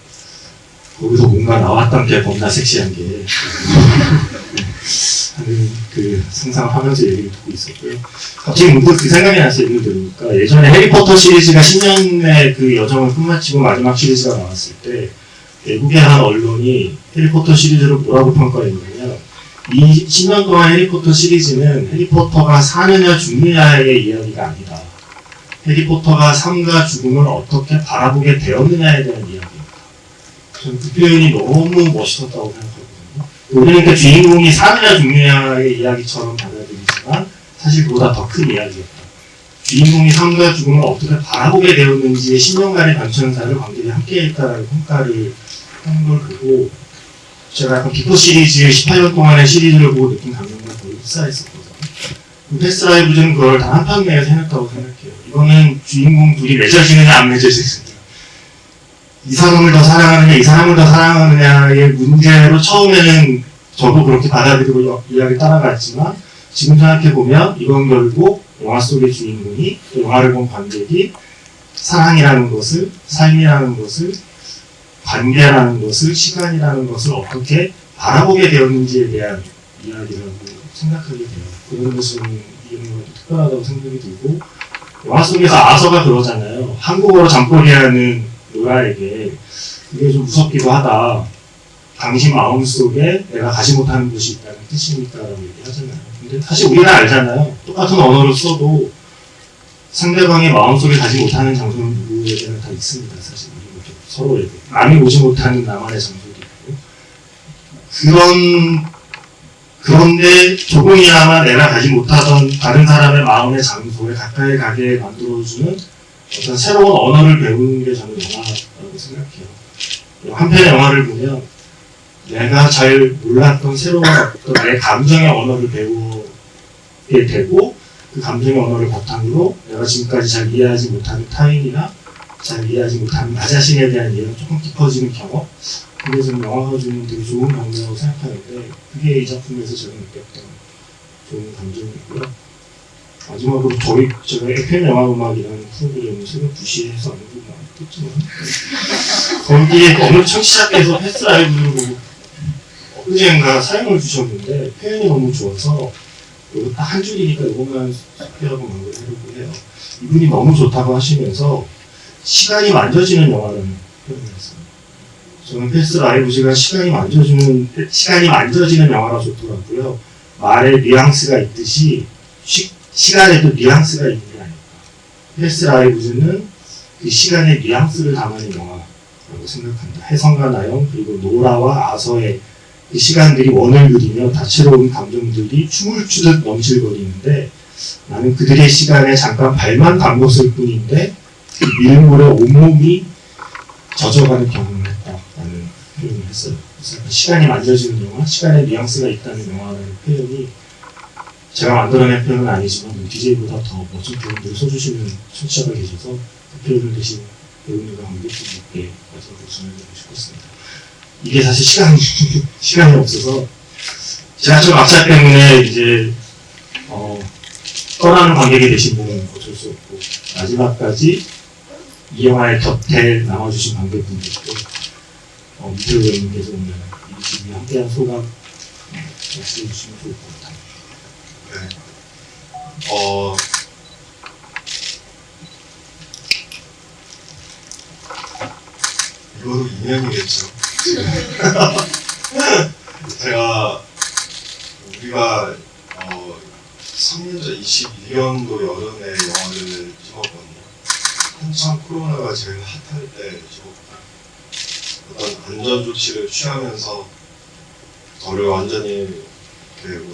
거기서 뭔가 나왔던 게 겁나 섹시한 게 하는 그 상상하면서 얘기를 듣고 있었고요. 갑자기 문득 그 생각이 났어요. 예를 들으니까 예전에 해리포터 시리즈가 10년의 그 여정을 끝마치고 마지막 시리즈가 나왔을 때 외국의 한 언론이 해리포터 시리즈를 뭐라고 평가했냐면 이 10년 동안 해리포터 시리즈는 해리포터가 사느냐 죽느냐의 이야기가 아니다. 해리포터가 삶과 죽음을 어떻게 바라보게 되었느냐에 대한 이야기입니다. 저는 그 표현이 너무 멋있었다고 생각하거든요. 우리는 그 주인공이 사느냐 죽느냐의 이야기처럼 받아들이지만 사실 그보다 더 큰 이야기였다. 주인공이 삶과 죽음을 어떻게 바라보게 되었는지의 10년간의 관찰사를 관객이 함께했다라는 평가를 하는 걸 보고 제가 약간 비포 시리즈 18년 동안의 시리즈를 보고 느낀 감정과 거의 흡사했었거든요. 패스라이브즈는 그걸 단 한 편 내에서 해냈다고 생각해요. 이거는 주인공 둘이 맺어지느냐 안 맺어지느냐 이 사람을 더 사랑하느냐 이 사람을 더 사랑하느냐의 문제로 처음에는 저도 그렇게 받아들이고 이야기 따라갔지만 지금 생각해보면 이건 결국 영화 속의 주인공이 또 영화를 본 관객이 사랑이라는 것을 삶이라는 것을 관계라는 것을 시간이라는 것을 어떻게 바라보게 되었는지에 대한 이야기라고 생각하게 돼요. 그런 것은 이런 것도 특별하다고 생각이 들고, 영화 속에서 아서가 그러잖아요. 한국어로 잠꼬리하는 노라에게 그게 좀 무섭기도 하다. 당신 마음속에 내가 가지 못하는 것이 있다는 뜻이니까 라고 얘기하잖아요. 근데 사실 우리가 알잖아요. 똑같은 언어를 써도 상대방의 마음속에 가지 못하는 장소는 누구에게나 다 있습니다. 사실 우리 서로에게. 남이 오지 못하는 나만의 장소도 있고. 그런데 조금이나마 내가 가지 못하던 다른 사람의 마음의 장소에 가까이 가게 만들어주는 어떤 새로운 언어를 배우는 게 저는 영화라고 생각해요. 한 편의 영화를 보면 내가 잘 몰랐던 새로운 어떤 나의 감정의 언어를 배우게 되고, 그 감정의 언어를 바탕으로 내가 지금까지 잘 이해하지 못하는 타인이나 잘 이해하지 못하는 나 자신에 대한 이해가 조금 깊어지는 경험, 그게 저는 영화가 주는 되게 좋은 감정이라고 생각하는데, 그게 이 작품에서 제가 느꼈던 좋은 감정이고요. 마지막으로 제가 FM 영화음악이라는 프로그램을 새벽 2시에 해서 아는 분 많겠지만, 거기에 어느 청취자께서 패스 라이브를 보고 엊그제인가 사연을 주셨는데 표현이 너무 좋아서 이거 딱 한 줄이니까 이것만 소개하고 마무리하려고 해요. 이분이 너무 좋다고 하시면서 시간이 만져지는 영화라는 표현을 했어요. 저는 패스 라이브즈가 시간이 만져지는 영화가 좋더라고요. 말에 뉘앙스가 있듯이 시간에도 뉘앙스가 있는 게 아닐까. 패스 라이브즈는 그 시간의 뉘앙스를 담아낸 영화라고 생각합니다. 혜성과 나영 그리고 노라와 아서의 그 시간들이 원을 그리며 다채로운 감정들이 춤을 추듯 넘실거리는데, 나는 그들의 시간에 잠깐 발만 담궜을 뿐인데 그 밀물에 온몸이 젖어가는 경험을 했다라는 표현을 했어요. 그래서 시간이 만져지는 영화, 시간에 뉘앙스가 있다는 영화라는 표현이 제가 만들어낸 표현은 아니지만 DJ보다 더 멋진 표현들을 써주시는 청취자가 계셔서 그 표현을 대신 배우님과 관객분들께 마지막으로 전해드리고 싶었습니다. 이게 사실 시간이 없어서 지하철 막차 때문에 이제 떠나는 관객이 되신 분은 어쩔 수 없고, 마지막까지 이 영화의 곁에 남아주신 관객분들께 이태우 배우님께서 오늘 이 집이 함께한 소감 말씀해 주시면 좋을 것 같아요. 이거로 2년이겠죠. 우리가 3년 전 21년도 여름에 영화를 찍었거든요. 한참 코로나가 제일 핫할 때 찍었고, 어떤 안전 조치를 취하면서 저를 완전히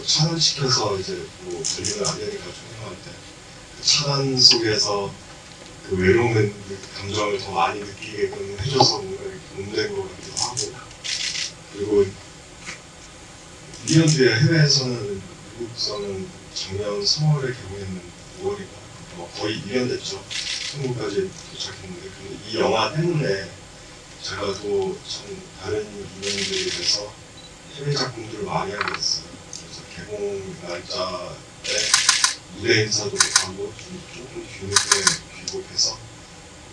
차단시켜서 이제 걸리면 안 되니까 촬영할 때 그 차단 속에서 그 외로운 감정을 더 많이 느끼게끔 해줘서 뭔가 몸된 것 같기도 하고, 그리고 1년 뒤에 해외에서는, 미국에서는 작년 3월에 개봉했는 5월인가 거의 2년 됐죠. 한국까지 도착했는데, 근데 이 영화 때문에 제가 또 참 다른 인연들이 돼서 해외 작품들을 많이 하게 됐어요. 그래서 개봉 날짜에 무대 인사도 하고 조금 뒤늦게 귀국해서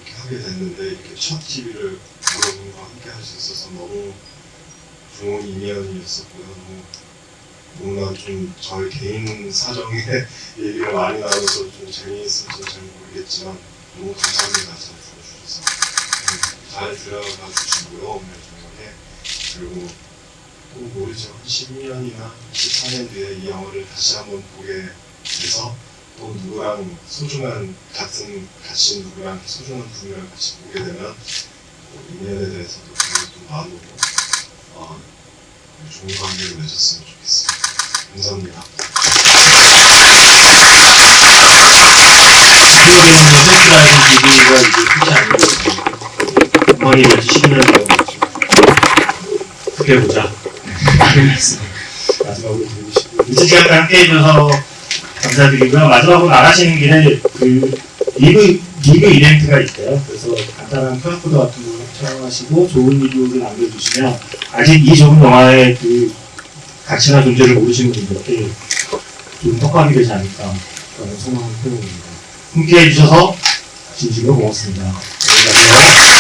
이렇게 하게 됐는데, 이렇게 첫 TV를 여러분과 함께 할 수 있어서 너무 좋은 인연이었었고요. 뭔가 좀 저의 개인 사정에 얘기를 많이 나눠서 좀 재미있을지 잘 모르겠지만 너무 감사합니다. 잘 들어주셔서. 잘 들어가 주시고요, 오늘 저녁에. 그리고 또 모르죠. 12년이나 14년 뒤에 이 영화를 다시 한번 보게 돼서 또 누구랑 같이 누구랑 소중한 분이랑 같이 보게 되면 인연에 대해서도 또 나누고 좋은 관계를 맺었으면 좋겠습니다. 감사합니다. 패스라이브 TV가 이제 크지 않고 음악이 왠지 10년 되어 크게 보자. 마지막으로 드리고 싶고, 이제 시간까지 함께 해주셔서 감사드리고요. 마지막으로 나가시는 길에 그 리뷰 이벤트가 있어요. 그래서 간단한 QR코드 같은 거 촬영하시고 좋은 리뷰를 남겨주시면 아직 이 좋은 영화의 그 가치나 존재를 모르시는 분들께 좀 떡밥이 되지 않을까 라는 소망을 표현합니다. 함께 해주셔서 진심으로 고맙습니다. 안녕히 가세요.